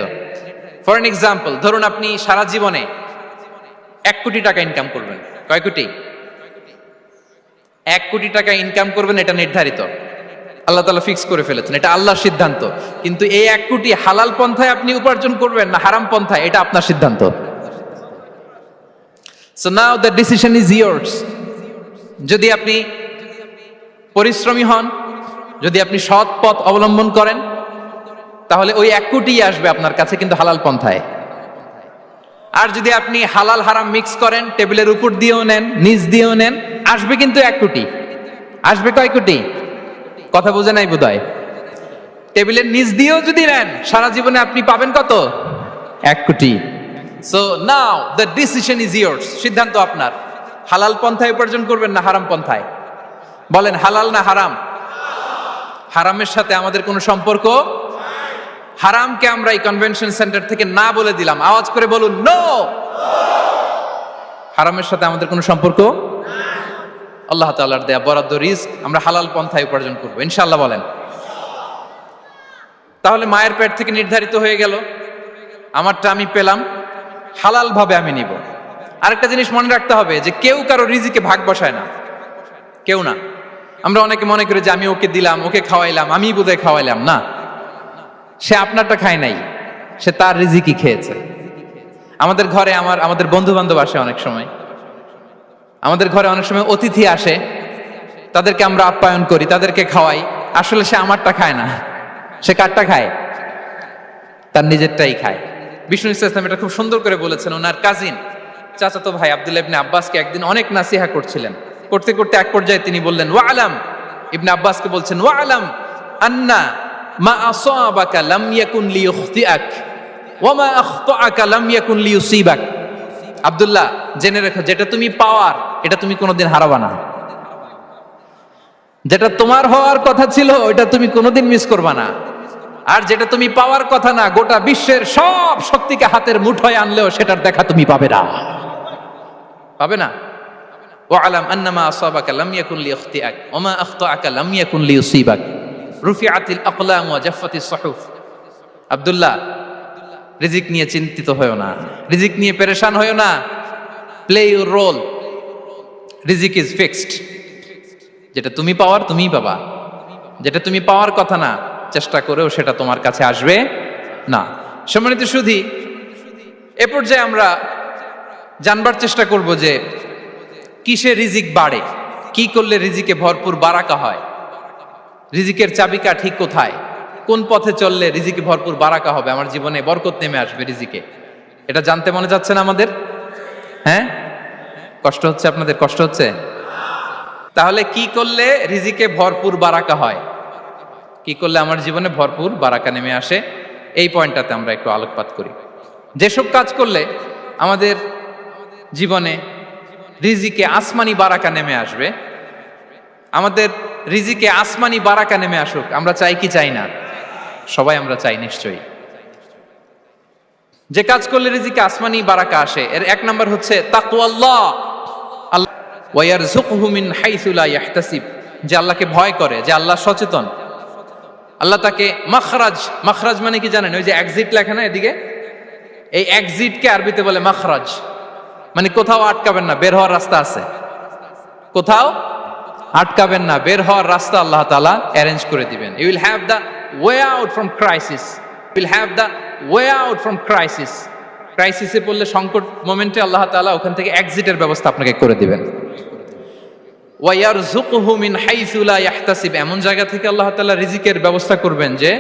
ফর এন এক্সাম্পল, ধরুন আপনি সারা জীবনে 1 কোটি টাকা ইনকাম করবেন। কয় কোটি? 1 কোটি টাকা ইনকাম করবেন, এটা নির্ধারিত, আল্লাহ তাআলা ফিক্স করে ফেলেছেন, এটা আল্লাহর সিদ্ধান্ত। কিন্তু এই 1 কোটি হালাল পন্থায় আপনি উপার্জন করবেন না হারাম পন্থায়, এটা আপনার সিদ্ধান্ত। So now the decision is years. যদি আপনি পরিশ্রমী হন, যদি আপনি সৎ পথ অবলম্বন করেন, তাহলে ওই 1 কোটি আসবে আপনার কাছে, কিন্তু হালাল পন্থায়। আর যদি আপনি হালাল হারাম মিক্স করেন, টেবিলের উপর দিয়েও নেন, নিচ দিয়েও নেন, আসবে কিন্তু 1 কোটি। আসবে কয় কোটি? কথা বোঝে নাই বোধহয়। টেবিলের নিচ দিয়েও যদি নেন, সারা জীবনে আপনি পাবেন কত? 1 কোটি। So now the decision is years. সিদ্ধান্ত আপনার। হালাল পন্থায় উপার্জন করবেন না হারাম পন্থায়? বলেন, হালাল না হারাম? হারামের সাথে আমাদের কোনো সম্পর্ক? হারামকে আমরা এই কনভেনশন সেন্টার থেকে না বলে দিলাম, আওয়াজ করে বলুন নো। হারামের সাথে আমাদের কোনো সম্পর্ক? আল্লাহ তাআলার দেয়া বরাদ্দ রিস্ক আমরা হালাল পন্থায় উপার্জন করবো ইনশাআল্লাহ। বলেন। তাহলে মায়ের পেট থেকে নির্ধারিত হয়ে গেল, আমারটা আমি পেলাম, হালাল ভাবে আমি নিব। আরেকটা জিনিস মনে রাখতে হবে যে কেউ কারো রিজিকে ভাগ বসায় না, কেউ না। আমরা অনেকে মনে করি যে আমি ওকে দিলাম, ওকে খাওয়াইলাম, আমি বোধহয় খাওয়াইলাম। না, সে আপনারটা খায় নাই, সে তার রিজিকই খেয়েছে। আমাদের ঘরে আমাদের বন্ধু বান্ধব আসে অনেক সময়, আমাদের ঘরে অনেক সময় অতিথি আসে, তাদেরকে আমরা আপ্যায়ন করি, তাদেরকে খাওয়াই। আসলে সে আমারটা খায় না, সে কারটা খায়? তার নিজেরটাই খায়। বিষ্ণু ইসলাম এটা খুব সুন্দর করে বলেছেন। ওনার কাজিন, চাচাতো ভাই আব্দুল্লাহ ইবনে আব্বাসকে একদিন অনেক নাসিহা করছিলেন। করতে করতে এক পর্যায়ে তিনি বললেন, ওয়ালাম ইবনে আব্বাসকে বলছেন, ওয়ালাম আন্না মা আসাবাকা লাম ইয়াকুন লিইখতিআক ওয়া মা আখতাআকা লাম ইয়াকুন লিইউসিবাক। আব্দুল্লাহ, জেনে রেখো, যেটা তুমি পাওয়ার এটা তুমি কোনোদিন হারাবা না। যেটা তোমার হওয়ার কথা ছিল ওইটা তুমি কোনোদিন মিস করবা না। আর যেটা তুমি পাওয়ার কথা না, গোটা বিশ্বের সব শক্তিকে হাতের মুঠোয় আনলেও সেটার দেখা তুমি পাবে না, পাবে না। ওয়ালাম আন্নামা আসাবাকা লাম ইয়াকুন লিইখতিআক ওয়া মা আখতাআকা লাম ইয়াকুন লিইউসিবাক রুফিআতিল আকলাম ওয়া জাফফাতিস সুহুফ। আব্দুল্লাহ, রিজিক নিয়ে চিন্তিত হয়ো না, রিজিক নিয়ে পেরেশান হয়ো না। প্লে ইউর রোল, রিজিক ইজ ফিক্সড। যেটা তুমি পাওয়ার তুমিই পাবা, যেটা তুমি পাওয়ার কথা না চেষ্টা করেও সেটা তোমার কাছে আসবে না। সম্মানিত সুধী, এ পর্যায়ে আমরা জানবার চেষ্টা করব যে কিসে রিজিক বাড়ে, কি করলে রিজিকে ভরপুর বারাকা হয়, রিজিকের চাবিকা ঠিক কোথায়, কোন পথে চললে রিজিকে ভরপুর বারাকা হবে, আমার জীবনে বরকত নেমে আসবে রিজিকে। এটা জানতে মনে যাচ্ছে না আমাদের? হ্যাঁ, কষ্ট হচ্ছে আপনাদের? কষ্ট হচ্ছে? তাহলে কি করলে রিজিকে ভরপুর বারাকা হয়, কি করলে আমার জীবনে ভরপুর বারাকা নেমে আসে, এই পয়েন্টটাতে আমরা একটু আলোকপাত করি। যেসব কাজ করলে আমাদের জীবনে রিজিকে আসমানি বারাকা নেমে আসবে, আমাদের রিজিকে আসমানি বারাকা নেমে আসুক, আমরা চাই কি চাই না? সবাই আমরা চাই নিশ্চয়ই। যে কাজ করলে রিজিকে আসমানি বারাকা আসে, এর এক নাম্বার হচ্ছে তাকওয়াল্লাহ। আল্লাহ ওয়া ইয়ারযুকুহু মিন হাইসু লা ইয়াহতাসিব, যে আল্লাহকে ভয় করে, যে আল্লাহ সচেতন, আল্লাহ তাকে মাখরাজ, মাখরাজ মানে কি জানেন? ওই যে এক্সিট লেখা না এদিকে, এই এক্সিটকে আরবিতে বলে মাখরাজ, মানে কোথাও আটকাবেন না, বের হওয়ার রাস্তা আছে, কোথাও আটকাবেন না, বের হওয়ার রাস্তা আল্লাহ তাআলা অ্যারেঞ্জ করে দিবেন। You will have the way out from crisis, will have the way out from crisis. ক্রাইসিসে পড়লে, সংকট মোমেন্টে আল্লাহ তাআলা ওখান থেকে এক্সিটের ব্যবস্থা আপনাকে করে দিবেন। ওয়া ইয়ারযুকুহু মিন হাইসু লা ইয়াহতাসিব, এমন জায়গা থেকে আল্লাহ তাআলা রিজিকের ব্যবস্থা করবেন যে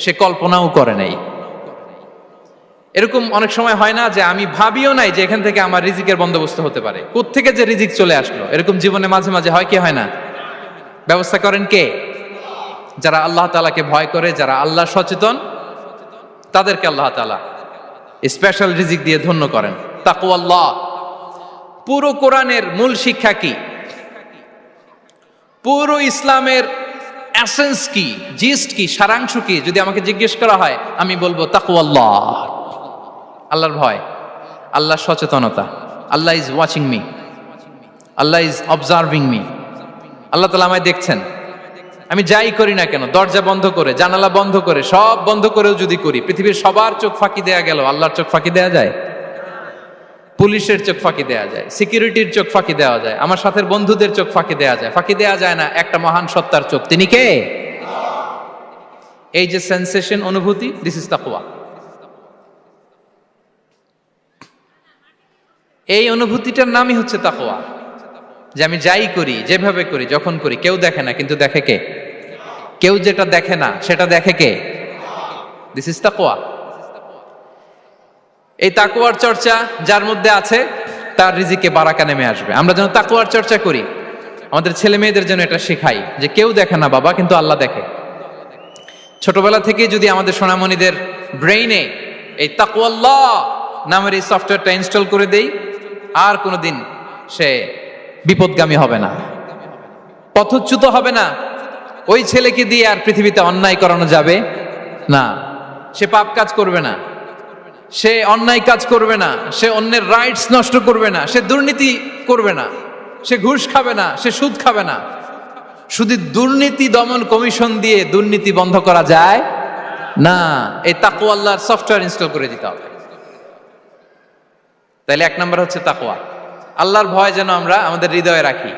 সে কল্পনাও করে নাই। এরকম অনেক সময় হয় না যে আমি ভাবিও নাই যে এখান থেকে আমার রিজিকের বন্দোবস্ত হতে পারে, কোত্থেকে যে রিজিক চলে আসলো, এরকম জীবনে মাঝে মাঝে হয় কি হয় না? ব্যবস্থা করেন কে? যারা আল্লাহ তাআলাকে ভয় করে, যারা আল্লাহ সচেতন, তাদেরকে আল্লাহ তাআলা স্পেশাল রিজিক দিয়ে ধন্য করেন। তাকওয়াল্লাহ। পুরো কোরআনের মূল শিক্ষা কি? পুরো ইসলামের এসেন্স কি, জিস্ট কি, সারাংশ কি যদি আমাকে জিজ্ঞেস করা হয়, আমি বলবো তাকওয়াল্লাহ, আল্লাহর ভয়, আল্লাহর সচেতনতা। Allah is watching me, Allah is observing me. Allah তাআলা আমায় দেখছেন, আমি যাই করি না কেন, দরজা বন্ধ করে, জানালা বন্ধ করে, সব বন্ধ করেও যদি করি, পৃথিবীর সবার চোখ ফাঁকি দেয়া গেল, আল্লাহর চোখ ফাঁকি দেয়া যায়? পুলিশের চোখ ফাঁকি দেয়া যায়, সিকিউরিটির চোখ ফাঁকি দেওয়া যায়, আমার সাথের বন্ধুদের চোখ ফাঁকি দেয়া যায়, ফাঁকি দেয়া যায় না একটা মহান সত্তার চোখ। তিনি কে? এই যে সেন্সেশন, অনুভূতি, দিস ইজ তাকওয়া। এই অনুভূতিটার নামই হচ্ছে তাকওয়া, যে আমি যাই করি, যেভাবে করি, যখন করি, কেউ দেখে না, কিন্তু দেখে কে? কেউ যেটা দেখে না সেটা দেখে কে? দিস ইজ তাকওয়া। এই তাকওয়ার চর্চা যার মধ্যে আছে, তার রিজিকে বারাকা নেমে আসবে। আমরা যেন তাকওয়ার চর্চা করি, আমাদের ছেলে মেয়েদের জন্য এটা শেখাই যে কেউ দেখে না বাবা, কিন্তু আল্লাহ দেখে। ছোটবেলা থেকে যদি আমাদের সোনামণিদের ব্রেইনে এই তাকওয়াল্লাহ নামের এই সফটওয়্যারটা ইনস্টল করে দেই, আর কোনোদিন সে বিপদগামী হবে না, পথচ্যুত হবে না। ওই ছেলেকে দিয়ে আর পৃথিবীতে অন্যায় করানো যাবে না, সে পাপ কাজ করবে না, সে অন্যায় কাজ করবে না, সে অন্যের রাইটস নষ্ট করবে না, সে দুর্নীতি করবে না, সে ঘুষ খাবে না, সে সুদ খাবে না। শুধু দুর্নীতি দমন কমিশন দিয়ে দুর্নীতি বন্ধ করা যায় না, এই তাকওয়া আল্লাহর সফটওয়্যার ইনস্টল করে দিতে হবে। তাইলে এক নাম্বার হচ্ছে তাকওয়া। আল্লাহর ভয় যেন আমরা আমাদের হৃদয়ে রাখি।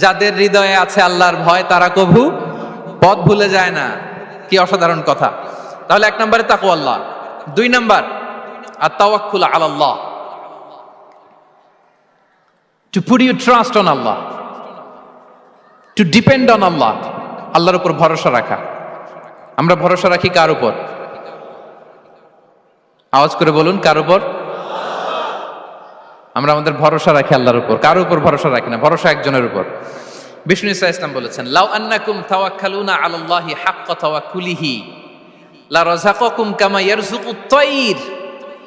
যাদের হৃদয়ে আছে আল্লাহর ভয়, তারা কভু পথ ভুলে যায় না। কি অসাধারণ কথা! তাহলে এক নম্বরে তাকওয়া আল্লাহ। দুই নাম্বার আত-তাওয়াক্কুল আলাল্লাহ, to put your trust on Allah, to depend on Allah. আল্লাহর উপর ভরসা রাখা। আমরা ভরসা রাখি কার উপর? আওয়াজ করে বলুন, কার উপর? আমরা আমাদের ভরসা রাখি আল্লাহর উপর। কার উপর ভরসা রাখি না? ভরসা একজনের উপর। বিষ্ণু ইসা ইসলাম বলেছেন, লাউ আন্নাকুম তাওয়াক্কালুনা আলাল্লাহি হাক্কা তাওয়াক্কুলিহি লা রাযাকাকুম কামা ইয়ারযুকুত তায়র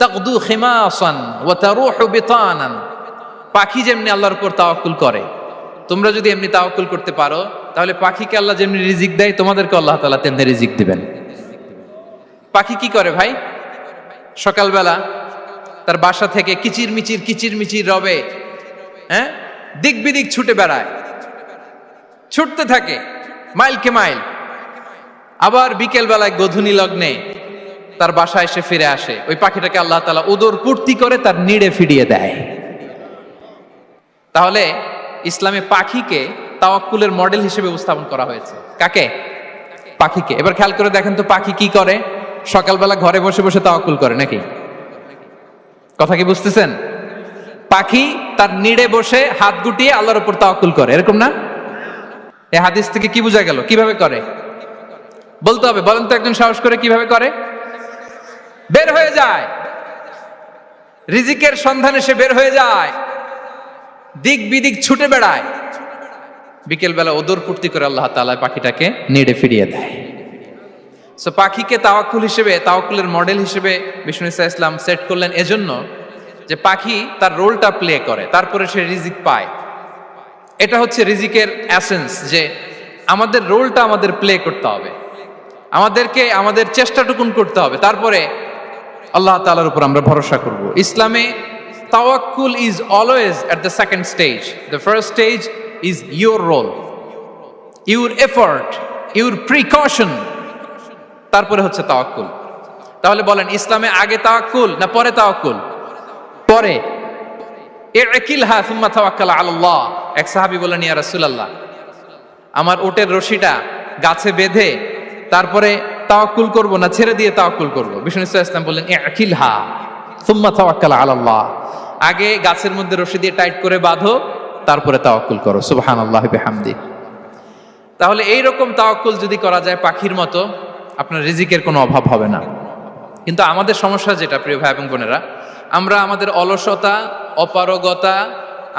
তাগদু খিমাসান ওয়া তারুহু বিতানান। পাখি যেমনি আল্লাহর উপর তাওয়াক্কুল করে, তোমরা যদি এমনি তাওয়াক্কুল করতে পারো, তাহলে পাখিকে আল্লাহ যেমনি রিজিক দেয়, তোমাদেরকে আল্লাহ তাআলা তেমনি রিজিক দিবেন। পাখি কি করে ভাই? সকালবেলা তার বাসা থেকে কিচির মিচির রবে, হ্যাঁ, দিক বিদিক ছুটে বেড়ায়, ছুটতে থাকে মাইলকে মাইল। আবার বিকেল বেলায় গোধূলি লগ্নে তার বাসায় এসে ফিরে আসে। ওই পাখিটাকে আল্লাহ তাআলা উদর পূর্তি করে তার নিড়ে ফিরিয়ে দেয়। তাহলে ইসলামে পাখিকে তাওয়াক্কুলের মডেল হিসেবে উপস্থাপন করা হয়েছে। কাকে? পাখিকে। এবার খেয়াল করে দেখেন তো, পাখি কি করে? সকালবেলা ঘরে বসে বসে তাওয়াক্কুল করে নাকি? কথা কি বুঝতেছেন? পাখি তার নিড়ে বসে হাত গুটিয়ে আল্লাহর উপর তাওয়াক্কুল করে, এরকম না? এই হাদিস থেকে কি বোঝা গেল? কিভাবে করে বলতে হবে, বলেন তো একজন সাহস করে, কিভাবে করে? বের হয়ে যায়, রিজিকের সন্ধানে সে বের হয়ে যায়, দিক বিদিক ছুটে বেড়ায়, বিকেল বেলা ওদর পূর্তি করে আল্লাহ তাআলা পাখিটাকে নিড়ে ফিরিয়ে দেয়। সো পাখিকে তাওয়াক্কুল হিসেবে, তাওয়াক্কুলের মডেল হিসেবে বিষ্ণু ইসা ইসলাম সেট করলেন এজন্য যে পাখি তার রোলটা প্লে করে, তারপরে সে রিজিক পায়। এটা হচ্ছে রিজিকের এসেন্স, যে আমাদের রোলটা আমাদের প্লে করতে হবে, আমাদেরকে আমাদের চেষ্টাটুকুন করতে হবে, তারপরে আল্লাহ তাআলার উপর আমরা ভরসা করব। ইসলামে তাওয়াক্কুল is always at the second stage. The first stage is your role, your effort, your precaution, তারপরে হচ্ছে তাওয়াক্কুল। তাহলে বলেন, ইসলামে আগে তাওয়াক্কুল না পরে তাওয়াক্কুল? পরে। ইকিলহা সুম্মা তাওয়াক্কাল আলাল্লাহ। এক সাহাবী বলেন, ইয়া রাসূলুল্লাহ, আমার ওটের রশিটা গাছে বেঁধে তারপরে তাওয়াক্কুল করব না ছেড়ে দিয়ে তাওয়াক্কুল করব? বিষ্ণু ইসলাম বললেন, ইকিলহা সুম্মা তাওয়াক্কাল আলাল্লাহ। আগে গাছের মধ্যে রশি দিয়ে টাইট করে বাঁধো, তারপরে তাওয়াক্কুল করো। সুবহানাল্লাহি বিহামদি। তাহলে এইরকম তাওয়াক্কুল যদি করা যায় পাখির মতো, আপনার রিজিকের কোনো অভাব হবে না। কিন্তু আমাদের সমস্যা যেটা, প্রিয় ভাই এবং বোনেরা, আমরা আমাদের অলসতা, অপারগতা,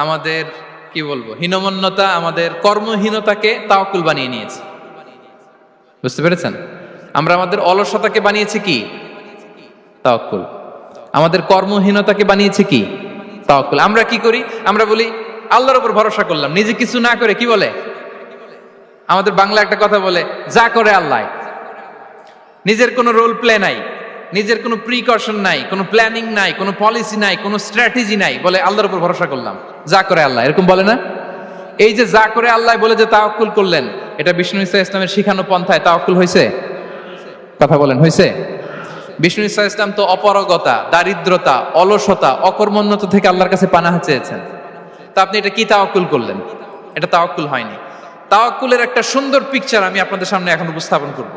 আমাদের কি বলবো, হীনমন্যতা, আমাদের কর্মহীনতাকে তাওয়াক্কুল বানিয়ে নিয়েছি। বুঝতে পেরেছেন? আমরা আমাদের অলসতাকে বানিয়েছি কি? তাওয়াক্কুল। আমাদের কর্মহীনতাকে বানিয়েছি কি? তাওয়াক্কুল। আমরা কি করি? আমরা বলি আল্লাহর উপর ভরসা করলাম, নিজে কিছু না করে। কি বলে? আমাদের বাংলা একটা কথা বলে, যা করে আল্লাহ। নিজের কোনো রোল প্লে নাই, নিজের কোনো প্রিকশন নাই, কোনো প্ল্যানিং নাই, কোনো পলিসি নাই, কোনো স্ট্র্যাটেজি নাই, বলে আল্লাহর উপর ভরসা করলাম, যা করে আল্লাহ। এরকম বলে না? এই যে যা করে আল্লাহ বলে যে তাওয়াক্কুল করলেন, এটা বিষ্ণু ইসা ইসলামের শিখানো পন্থায় তাওয়াক্কুল হয়েছে? কথা বলেন, হয়েছে? বিষ্ণু ইসা ইসলাম তো অপারগতা, দারিদ্রতা, অলসতা, অকর্মণ্যতা থেকে আল্লাহর কাছে পানাহ চেয়েছেন। তা আপনি এটা কি তাওয়াক্কুল করলেন? এটা তাওয়াক্কুল হয়নি। তাওয়াক্কুলের একটা সুন্দর পিকচার আমি আপনাদের সামনে এখন উপস্থাপন করব,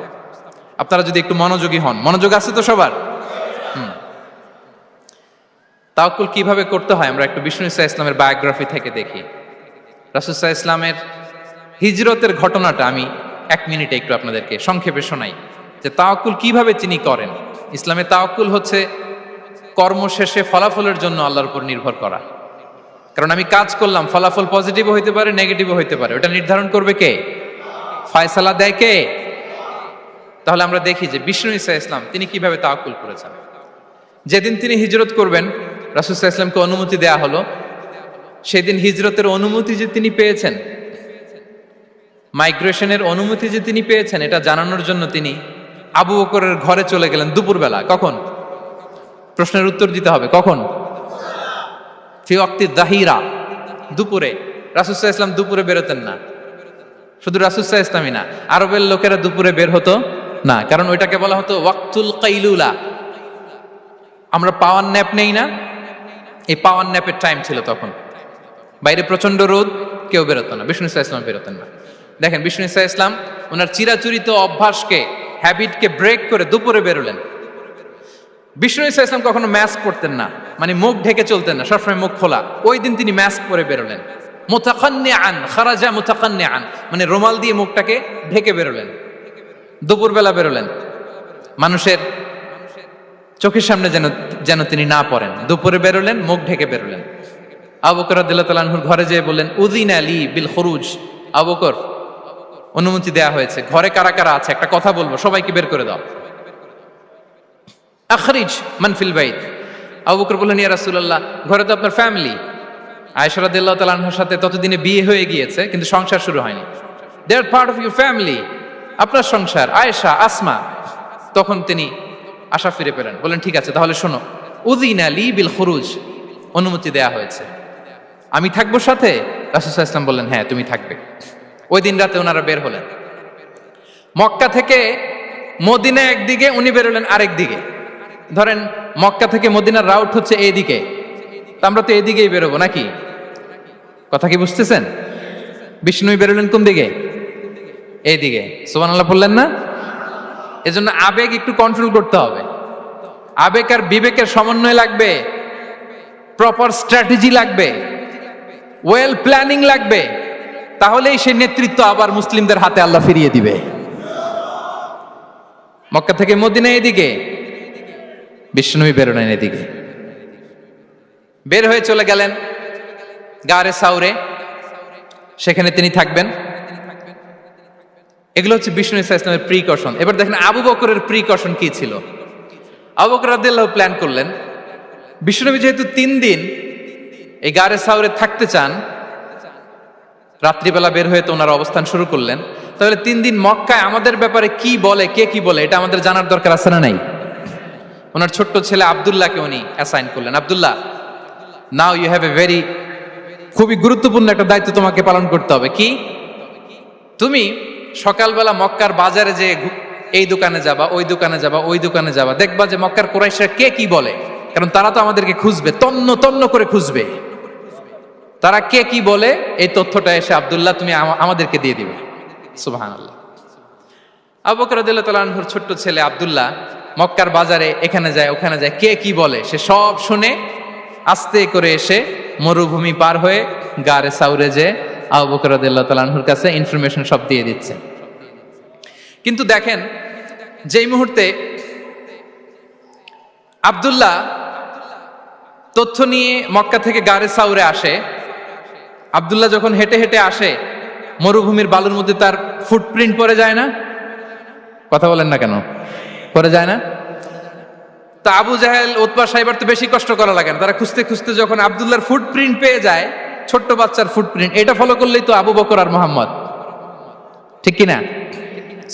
আপনারা যদি একটু মনোযোগী হন। মনোযোগ আছে তো সবার? তাওয়াক্কুল কিভাবে করতে হয় আমরা একটু বিষ্ণু ইসা ইসলামের বায়োগ্রাফি থেকে দেখি। রাসূল সাল্লাল্লাহু আলাইহি ইসলামের হিজরতের ঘটনাটা আমি 1 মিনিটে একটু আপনাদেরকে সংক্ষেপে শোনাই, যে তাওয়াক্কুল কিভাবে তিনি করেন। ইসলামে তাওয়াক্কুল হচ্ছে কর্ম শেষে ফলাফলের জন্য আল্লাহর উপর নির্ভর করা। কারণ আমি কাজ করলাম, ফলাফল পজিটিভও হইতে পারে, নেগেটিভও হইতে পারে, ওটা নির্ধারণ করবে কে? ফয়সালা দেয় কে? তাহলে আমরা দেখি যে বিষ্ণু ইসা ইসলাম তিনি কিভাবে তাওয়াক্কুল করেছেন। যেদিন তিনি হিজরত করবেন, রাসূল সাল্লাল্লাহু আলাইহি ওয়াসাল্লামকে অনুমতি দেয়া হলো, সেদিন হিজরতের অনুমতি যে তিনি পেয়েছেন, মাইগ্রেশনের অনুমতি যে তিনি পেয়েছেন, এটা জানানোর জন্য তিনি আবু বকরের ঘরে চলে গেলেন দুপুরবেলা। কখন? প্রশ্নের উত্তর দিতে হবে, কখন? ফি ওয়াক্তি যাহিরা, দুপুরে। রাসূল সাল্লাল্লাহু আলাইহি ওয়াসাল্লাম দুপুরে বেরোতেন না। শুধু রাসূল সাল্লাল্লাহু আলাইহি ওয়াসাল্লামই না, আরবের লোকেরা দুপুরে বের হতো না, কারণ ওইটাকে বলা হতো ওয়াক্তুল কাইলুলা। আমরা পাওয়ার ন্যাপ নেই না, এই পাওয়ার ন্যাপের টাইম ছিল তখন। বাইরে প্রচন্ড রোদ, কেউ বেরোতো না, বিষ্ণু ইসা ইসলাম বেরোতেন না। দেখেন, বিষ্ণু ইসা ইসলাম ওনার চিরাচরিত অভ্যাসকে, হ্যাবিটকে ব্রেক করে দুপুরে বেরোলেন। বিষ্ণু ইসা ইসলাম কখনো মাস্ক পরতেন না, মানে মুখ ঢেকে চলতেন না, সবসময় মুখ খোলা। ওই দিন তিনি মাস্ক পরে বেরোলেন। মুতাকান্নিআন, খারাজা মুতাকান্নিআন, মানে রুমাল দিয়ে মুখটাকে ঢেকে বেরোলেন। দুপুরবেলা বেরোলেন, মানুষের চোখের সামনে যেন তিনি না পড়েন। দুপুরে বেরোলেন, মুখ ঢেকে বেরোলেন। আবু বকর রাদিয়াল্লাহু তাআলা আনহুর ঘরে যেয়ে বললেন, উযিনা লি বিল খুরুজ। আবু বকর, অনুমতি দেয়া হয়েছে, ঘরে কারা কারা আছে একটা কথা বলবো, সবাইকে বের করে দাও। আখরিজ মান ফিল বাইত। আবু বকর বললেন, ইয়া রাসূলুল্লাহ, ঘরে তো আপনার ফ্যামিলি। আয়েশা রাদিয়াল্লাহু তাআলা আনহার সাথে ততদিনে বিয়ে হয়ে গিয়েছে, কিন্তু সংসার শুরু হয়নি। দে আর পার্ট অফ ইউর ফ্যামিলি, আপনার সংসার, আয়েশা, আসমা। তখন তিনি আশা ফিরে পেলেন, বলেন ঠিক আছে তাহলে শোনো, উযিনা লি বিল খুরুজ, অনুমতি দেয়া হয়েছে, আমি থাকবো সাথে? রাসূল সাল্লাল্লাহু আলাইহি ওয়াসাল্লাম বললেন, হ্যাঁ তুমি থাকবে। ওই দিন রাতে ওনারা বের হলেন। মক্কা থেকে মদিনা একদিকে, উনি বের হলেন আরেক দিকে। ধরেন মক্কা থেকে মদিনার রাউট হচ্ছে এইদিকে, তা আমরা তো এদিকেই বেরোবো নাকি? কথা কি বুঝতেছেন? বিষ্ণু বেরোলেন কোন দিকে? এইদিকে। সুবহানাল্লাহ বললেন না? এজন্য আবেগ একটু কন্ট্রোল করতে হবে। আবেগ আর বিবেকের সমন্বয় লাগবে, প্রপার স্ট্র্যাটেজি লাগবে, ওয়েল প্ল্যানিং লাগবে, তাহলেই সেই নেতৃত্ব আবার মুসলিমদের হাতে আল্লাহ ফিরিয়ে দিবে। মক্কা থেকে মদিনা এদিকে, বিশ্বনবী বেরোলেন এদিকে। বের হয়ে চলে গেলেন গারে সাউরে, সেখানে তিনি থাকবেন। এগুলো হচ্ছে বিষ্ণু ইসলামের প্রিকশন। এবার দেখেন আবু বকরের প্রিকশন কি ছিল। আবু বকর রাদিয়াল্লাহু প্ল্যান করলেন, বিশ্বনবী যেহেতু 3 দিন এই গারে সাউরে থাকতে চান, রাত্রিবেলা বের হয়ে তো ওনার অবস্থান শুরু করলেন, তাহলে 3 দিন মক্কায় আমাদের ব্যাপারে কি বলে, কে কি বলে, এটা আমাদের জানার দরকার আছে না নাই? ওনার ছোট্ট ছেলে আব্দুল্লাহকে উনি অ্যাসাইন করলেন, Abdullah, now you have a very, খুবই গুরুত্বপূর্ণ একটা দায়িত্ব তোমাকে পালন করতে হবে। কি? তুমি সকালবেলা মক্কার বাজারে যে এই দোকানে যাবা, ওই দোকানে যাবা, ওই দোকানে যাবা, দেখবা যে মক্কার কুরাইশরা কে কি বলে, কারণ তারা তো আমাদেরকে খুঁজবে, তন্ন তন্ন করে খুঁজবে, তারা কে কি বলে এই তথ্যটা এসে আব্দুল্লাহ তুমি আমাদেরকে দিয়ে দিবে। সুবহানাল্লাহ। আবু বকর রাদিয়াল্লাহু তাআলা আনহুর ছোট্ট ছেলে আব্দুল্লাহ মক্কার বাজারে এখানে যায় ওখানে যায়, কে কি বলে সে সব শুনে আস্তে করে এসে মরুভূমি পার হয়ে গারে সাউরে যে আবু বকর রাদিয়াল্লাহু তাআলা আনহুর কাছে ইনফরমেশন সব দিয়ে দিচ্ছে। কিন্তু দেখেন, যেই মুহূর্তে আব্দুল্লাহ তথ্য নিয়ে মক্কা থেকে গারে সাউরে আসে, আব্দুল্লাহ যখন হেঁটে হেঁটে আসে, মরুভূমির বালুর মধ্যে তার ফুটপ্রিন্ট পড়ে যায় না? কথা বলেন না কেন? পড়ে যায় না? তা আবু জাহেল, উতবা, সাইবার তো বেশি কষ্ট করা লাগে না, তারা খুঁজতে খুঁজতে যখন আব্দুল্লাহর ফুটপ্রিন্ট পেয়ে যায়, ছোট্ট বাচ্চার ফুটপ্রিন্ট, এটা ফলো করলেই তো আবু বকর আর মুহাম্মদ, ঠিক কিনা?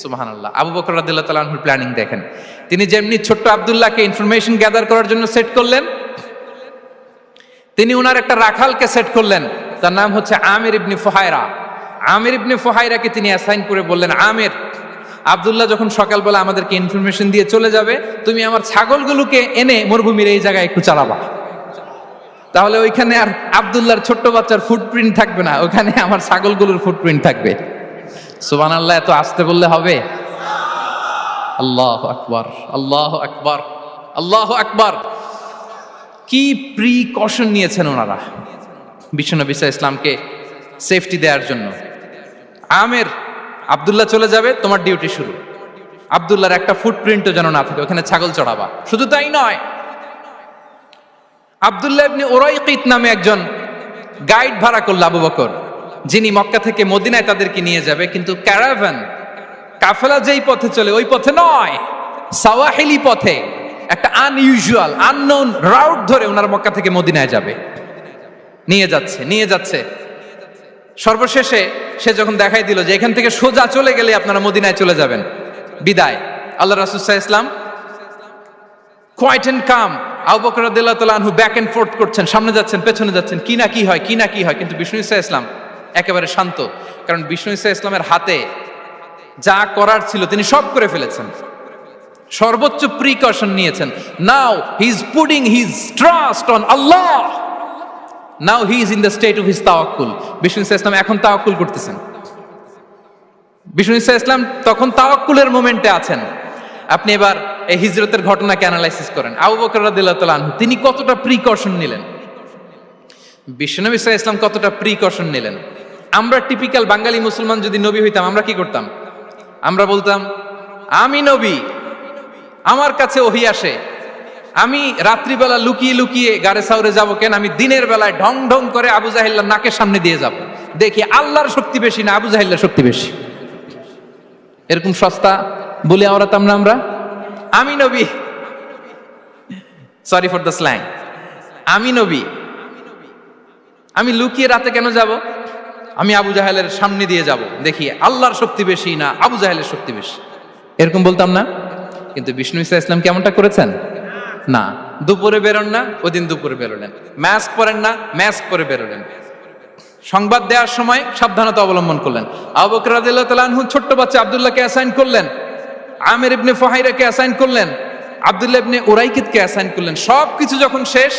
সুবহানাল্লাহ। আবু বকর রাদিয়াল্লাহু তাআলা আনহুর প্ল্যানিং দেখেন, তিনি যেমনি ছোট্ট আব্দুল্লাহকে ইনফরমেশন গ্যাদার করার জন্য সেট করলেন, তিনি উনার একটা রাখালকে সেট করলেন, তার নাম হচ্ছে আমির ইবনে ফুহায়রা। আমির ইবনে ফুহায়রাকে তিনি অ্যাসাইন করে বললেন, আমির, আব্দুল্লাহ যখন সকালবেলা আমাদেরকে ইনফরমেশন দিয়ে চলে যাবে, তুমি আমার ছাগলগুলোকে এনে মরুভূমির এই জায়গায় একটু চালাবা, তাহলে ওইখানে আর আব্দুল্লাহর ছোট্ট বাচ্চার ফুটপ্রিন্ট থাকবে না, ওখানে আমার ছাগলগুলোর ফুটপ্রিন্ট থাকবে। সুবহানাল্লাহ। এত আসতে বললে হবে? আল্লাহু আকবার, আল্লাহু আকবার, আল্লাহু আকবার। কি প্রিকশন নিয়েছেন ওনারা বিশ্বনবী সাল্লাল্লাহু আলাইহি ইসলামকে সেফটি দেওয়ার জন্য। আমের, আব্দুল্লাহ চলে যাবে, তোমার ডিউটি শুরু, আব্দুল্লাহর একটা ফুটপ্রিন্টও যেন না থাকে, ওখানে ছাগল চড়াবা। শুধু তাই নয়, আব্দুল্লাহ ইবনে উরাইকিত নামে একজন গাইড ভাড়া করল আবু বকর, যিনি মক্কা থেকে মদিনায় তাদেরকে নিয়ে যাবে, কিন্তু ক্যারাভান, কাফেলা যেই পথে চলে ওই পথে নয়, সাওয়াহিলি পথে, একটা আনইউজুয়াল আননোন রাউট ধরে ওনার মক্কা থেকে মদিনায় যাবে। নিয়ে যাচ্ছে নিয়ে যাচ্ছে, সর্বশেষে সে যখন দেখাই দিল যে এখান থেকে সোজা চলে গেলে আপনারা মদিনায় চলে যাবেন, বিদায়। আল্লাহ রাসূল সাল্লাল্লাহু আলাইহি ওয়াসাল্লাম কোয়াইট এন্ড কাম, আবু বকর রাদিয়াল্লাহু তাআলা আনহু ব্যাক এন্ড ফোর্থ করছেন, সামনে যাচ্ছেন পেছনে যাচ্ছেন, কি না কি হয়, কি না কি হয়, কিন্তু বিষ্ণু সাল্লাল্লাহু আলাইহি ওয়াসাল্লাম একেবারে শান্ত, কারণ বিষ্ণু সাল্লাল্লাহু আলাইহি ওয়াসাল্লামের হাতে যা করার ছিল তিনি সব করে ফেলেছেন, সর্বোচ্চ প্রিকশন নিয়েছেন। Now he is putting his trust on Allah, now he is in the state of his তাওয়াক্কুল। বিষ্ণু সাল্লাল্লাহু আলাইহি ওয়াসাল্লাম এখন তাওয়াক্কুল করতেছেন, বিষ্ণু সাল্লাল্লাহু আলাইহি ওয়াসাল্লাম তখন তাওয়াক্কুলের মোমেন্টে আছেন। আপনি এবার এই হিজরতের ঘটনাকে অ্যানালাইসিস করেন, আবু বকর রাদিয়াল্লাহু তাআলা আনহু তিনি কতটা প্রিকশন নিলেন, বিশ্বনবী সাল্লাল্লাহু আলাইহি ওয়াসাল্লাম কতটা প্রিকশন নিলেন। আমরা টিপিক্যাল বাঙালি মুসলমান যদি নবী হইতাম, আমরা কি করতাম? আমরা বলতাম, আমি নবী, আমার কাছে ওহী আসে, আমি রাত্রিবেলা লুকিয়ে লুকিয়ে গারে সাউরে যাব কেন? আমি দিনের বেলায় ঢং ঢং করে আবু জাহিল্লার নাকের সামনে দিয়ে যাব, দেখি আল্লাহর শক্তি বেশি না আবু জাহিল্লার শক্তি বেশি। এরকম সস্তা বলে আওড়াতাম না আমরা? আমি নবী, সরি ফর দ্য স্ল্যাং, আমি নবী, আমি লুকিয়ে রাতে কেন যাব? আমি আবু জাহেলের সামনে দিয়ে যাব, দেখি আল্লাহর শক্তি বেশি না আবু জাহেলের শক্তি বেশি। এরকম বলতাম না? কিন্তু বিষ্ণু ঈসা ইসলাম কেমনটা করেছেন? না, দুপুরে বেরোন না, ওই দিন দুপুরে বেরোলেন। মাস্ক পরেন না, মাস্ক পরে বেরোলেন। সংবাদ দেওয়ার সময় সাবধানতা অবলম্বন করলেন। আবু বকর রাদিয়াল্লাহু তাআলা আনহু ছোট্ট বাচ্চা আব্দুল্লাহকে অ্যাসাইন করলেন, আমির ইবনে ফুহাইরাকে অ্যাসাইন করলেন, আব্দুল্লাহ ইবনে উরাইকিতকে অ্যাসাইন করলেন। সবকিছু যখন শেষ,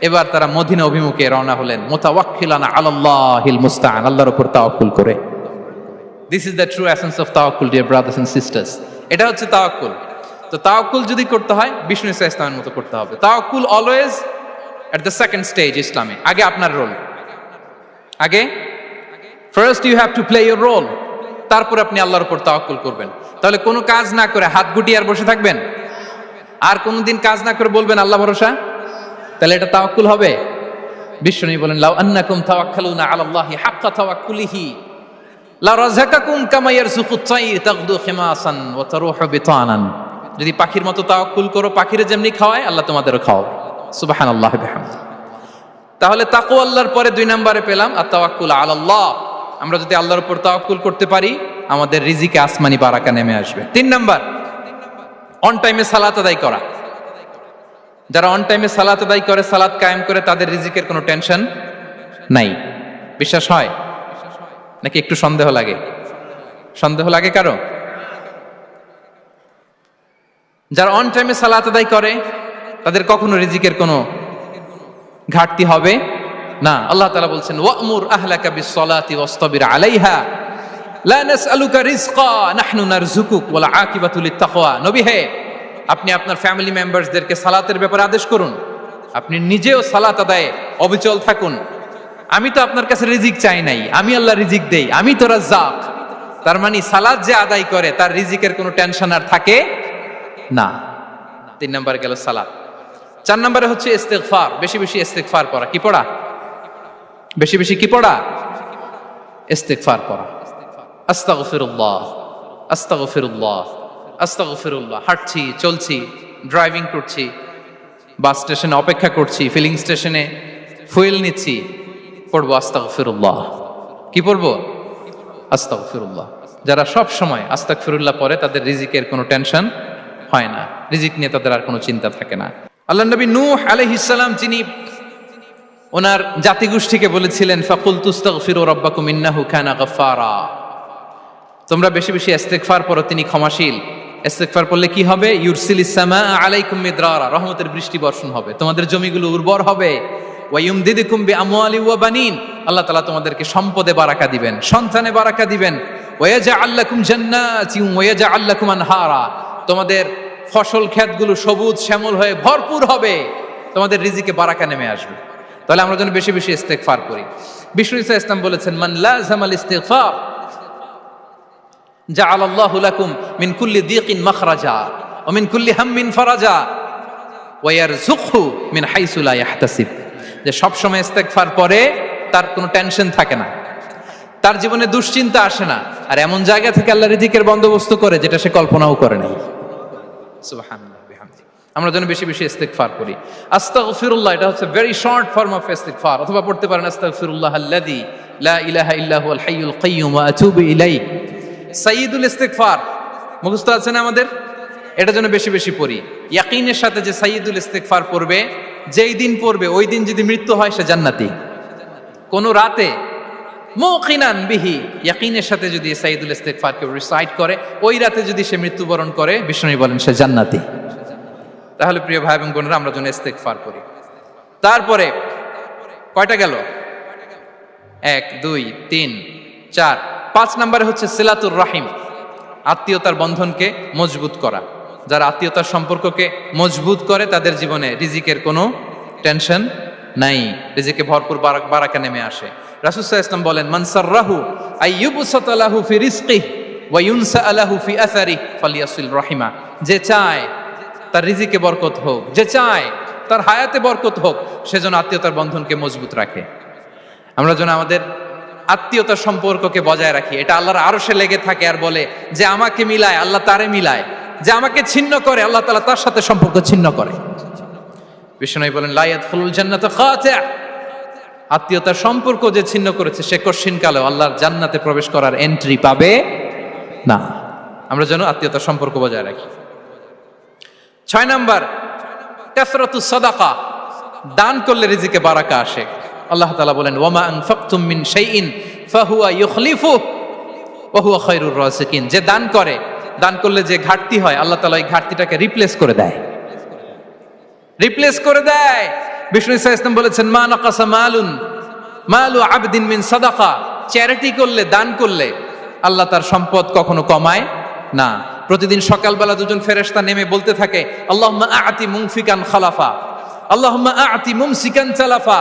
এবার তারা মদিনা অভিমুখে রওনা হলেন, মুতাওয়াক্কিলানা আলাল্লাহিল মুস্তাআন, আল্লাহর উপর তাওয়াক্কুল করে। This is the true essence of তাওয়াক্কুল, ডিয়ার ব্রাদার্স এন্ড সিস্টার্স। এটা হচ্ছে তাওয়াক্কুল। তো তাওয়াক্কুল যদি করতে হয় বিষ্ণু ঈসা ইসলামের মতো করতে হবে। তাওয়াক্কুল always at the second stage ইসলামে। আগে আপনার রোল, আগে first you have to play your role, তারপর আপনি আল্লাহর উপর তাওয়াক্কুল করবেন। তাহলে কোনো কাজ না করে হাত গুটিয়ে আর বসে থাকবেন, আর কোনোদিন কাজ না করে বলবেন আল্লাহ ভরসা, তাহলে এটা তাওয়াক্কুল হবে? বিশ্বনবী বলেন, লাউ আন্নাকুম তাওয়াক্কালুনা আলাল্লাহি হাক্কা তাওয়াক্কুলিহি লা রাযাকাকুম কামা ইয়ারযুকুত তায়র তাগদু খিমাসান ওয়া তারুহু বিতানান। যদি পাখির মতো তাওয়াক্কুল করো, পাখিরে যেমনি খাওয়ায় আল্লাহ তোমাদেরও খাওয়াবে। সুবহানাল্লাহি ওয়া বিহামদিহি। তাহলে তাকওয়া আল্লাহর পরে 2 নম্বরে পেলাম আত-তাওয়াক্কুল আলাল্লাহ। আমরা যদি আল্লাহর উপর তাওয়াক্কুল করতে পারি, আমাদের রিজিকে আসমানি বারাকা নেমে আসবে। 3 নাম্বার, অন টাইমে সালাত আদায় করা। যারা অন টাইমে সালাত আদায় করে, সালাত কায়েম করে, তাদের রিজিকের কোনো টেনশন নাই। বিশ্বাস হয় নাকি একটু সন্দেহ লাগে? সন্দেহ লাগে কারো? যারা অন টাইমে সালাত আদায় করে, তাদের কখনো রিজিকের কোনো ঘাটতি হবে না। আল্লাহ তাআলা বলছেন, ওয়া'মুর আহলাকা বিস-সালাতি ওয়াসতাবির আলাইহা লা নাসআলুকা রিজকা নাহনু নারযুকুক ওয়াল আকিবাতু লিত-তাকওয়া। নবী হে, আপনি আপনার ফ্যামিলি মেম্বারসদেরকে সালাতের ব্যাপারে আদেশ করুন, আপনি নিজেও সালাত আদায়ে অবিচল থাকুন। আমি তো আপনার কাছে রিজিক চাই নাই, আমি আল্লাহ রিজিক দেই, আমি তো রাজ্জাক। তার মানে সালাত যে আদায় করে তার রিজিকের কোনো টেনশন আর থাকে না। 3 নম্বরে গেল সালাত। 4 নম্বরে হচ্ছে ইস্তিগফার। বেশি বেশি ইস্তিগফার পড়া। কি পড়া? বেশি বেশি কি পড়া? ইস্তিগফার পড়া। আস্তাগফিরুল্লাহ, আস্তাগফিরুল্লাহ, আস্তাগফিরুল্লাহ। হাঁটছি, চলছি, ড্রাইভিং করছি, বাস স্টেশনে অপেক্ষা করছি, ফিলিং স্টেশনে ফুয়েল নিচ্ছি, পড়বো আস্তাগফিরুল্লাহ। কি পড়বো? আস্তাগফিরুল্লাহ। যারা সব সময় আস্তাগফিরুল্লাহ পড়ে, তাদের রিজিকের কোনো টেনশন হয় না, রিজিক নিয়ে তাদের আর কোনো চিন্তা থাকে না। আল্লাহ নবী নূহ আলাইহিস সালাম, যিনি ওনার জাতিগোষ্ঠীকে বলেছিলেন, ফাকুলতু আস্তাগফিরু রাব্বাকুম ইন্নাহু কানা গাফফারা, তোমরা বেশি বেশি ইস্তিগফার পড়ো, তিনি ক্ষমাশীল। ইস্তিগফার পড়লে কি হবে? ইউরসিলিস সামা আলাইকুম মিদরারা, রহমতের বৃষ্টি বর্ষণ হবে, তোমাদের জমিগুলো উর্বর হবে। ওয়া ইউমদিদুকুম বিআমওয়ালি ওয়া বানিন, আল্লাহ তাআলা তোমাদেরকে সম্পদে বারাকা দিবেন, সন্তানে বারাকা দিবেন। ওয়া ইয়াজআল লাকুম জান্নাতিন ওয়া ইয়াজআল লাকুম আনহারা, তোমাদের ফসল ক্ষেতগুলো সবুজ শ্যামল হয়ে ভরপুর হবে, তোমাদের রিজিকে বারাকা নেমে আসবে। তাহলে আমরা যেন বেশি বেশি ইস্তিগফার করি। বিষ্ণু ঈসা ইসলাম বলেছেন, মান লাযামাল ইস্তিগফার জাআলাল্লাহু লাকুম মিন কুল্লি দিকিন মাখরাজা ওয়া মিন কুল্লি হাম্মিন ফারাজা ওয়া ইয়ারযুকহু মিন হাইসু লা ইয়াহতাসিব। যে সব সময় ইস্তিগফার পড়ে তার কোনো টেনশন থাকে না, তার জীবনে দুশ্চিন্তা আসে না, আর এমন জায়গা থেকে আল্লাহ রিজিকের বন্দোবস্ত করে যেটা সে কল্পনাও করে নাই। সুবহানাল্লাহ বিহামদিহি। আমরা যেন বেশি বেশি ইস্তিগফার করি। আস্তাগফিরুল্লাহ, এটা হচ্ছে ভেরি শর্ট ফর্ম অফ ইস্তিগফার। অথবা পড়তে পারেন আস্তাগফিরুল্লাহ আল্লাযী লা ইলাহা ইল্লা হুয়াল হাইয়ুল কাইয়্যুম ওয়া আতুবু ইলাইহি। সাইয়্যিদুল ইস্তিগফার মুখস্থ আছে না আমাদের? এটা যেন বেশি বেশি পড়ি। ইয়াকিনের সাথে যে সাইয়্যিদুল ইস্তিগফার পড়বে, যেই দিন পড়বে ওই দিন যদি মৃত্যু হয় সে জান্নাতি। কোন রাতে মুকিনান বিহি, ইয়াকিনের সাথে যদি সাইয়্যিদুল ইস্তিগফারকে রিসাইট করে, ওই রাতে যদি সে মৃত্যুবরণ করে, বিষ্ণু বলেন সে জান্নাতি। তাহলে প্রিয় ভাই এবং বোনেরা, আমরা যেন ইস্তিগফার করি। তারপরে কয়টা গেল? 1 2 3 4 5 নম্বরে হচ্ছে সিলাতুর রাহিম, আত্মীয়তার বন্ধনকে মজবুত করা। যারা আত্মীয়তার সম্পর্ককে মজবুত করে, তাদের জীবনে রিজিকের কোনো টেনশন নাই, রিজিকে ভরপুর বারাকা নেমে আসে। রাসূল সাল্লাল্লাহু আলাইহি ওয়াসাল্লাম বলেন, মান সাররাহু আইয়ুবসাতা লাহু ফি রিজকিহি ওয়া ইউনসা লাহু ফি আসারিহি ফালিয়াসিল রাহিমা। যে চায় তার রিজিকে বরকত হোক, যে চায় তার হায়াতে বরকত হোক, সেজন্য আত্মীয়তার বন্ধনকে মজবুত রাখে। আমরা যেন আমাদের আত্মীয়তার সম্পর্ককে বজায় রাখি। এটা আল্লাহর আরশে লেগে থাকে আর বলে যে আমাকে মিলায় আল্লাহ তারে মিলায়, যে আমাকে ছিন্ন করে আল্লাহ তাআলা তার সাথে সম্পর্ক ছিন্ন করে। বিষ্ণু বলেন লা ইয়াদখুলুল জান্নাতা খাতি', আত্মীয়তার সম্পর্ক যে ছিন্ন করেছে সে কশিনকালেও আল্লাহর জান্নাতে প্রবেশ করার এন্ট্রি পাবে না। আমরা যেন আত্মীয়তার সম্পর্ক বজায় রাখি। 6 নাম্বার, কাসরাতুস সাদাকা, দান করলে রিজিকে বারাকা আসে। আল্লাহ তাআলা বলেন ওয়ামা আনফাকতুম মিন শাইইন ফাহুয়া ইউখলিফুহু ওয়া হুয়া খায়রুর রাযিকিন, যে দান করে, দান করলে যে ঘাটতি হয় আল্লাহ তাআলা এই ঘাটতিটাকে রিপ্লেস করে দেয়, রিপ্লেস করে দেয়। বিষ্ণু ইসা ইসলাম বলেছেন মা নাকাসা মালু আবদিন মিন সাদাকা, চ্যারিটি করলে, দান করলে আল্লাহ তার সম্পদ কখনো কমায় না। প্রতিদিন সকালবেলা দুজন ফেরেশতা নেমে বলতে থাকে আল্লাহুম্মা আ'তি মুনফিকান খালাফা, আল্লাহুম্মা আ'তি মুমসিকান চালাফা।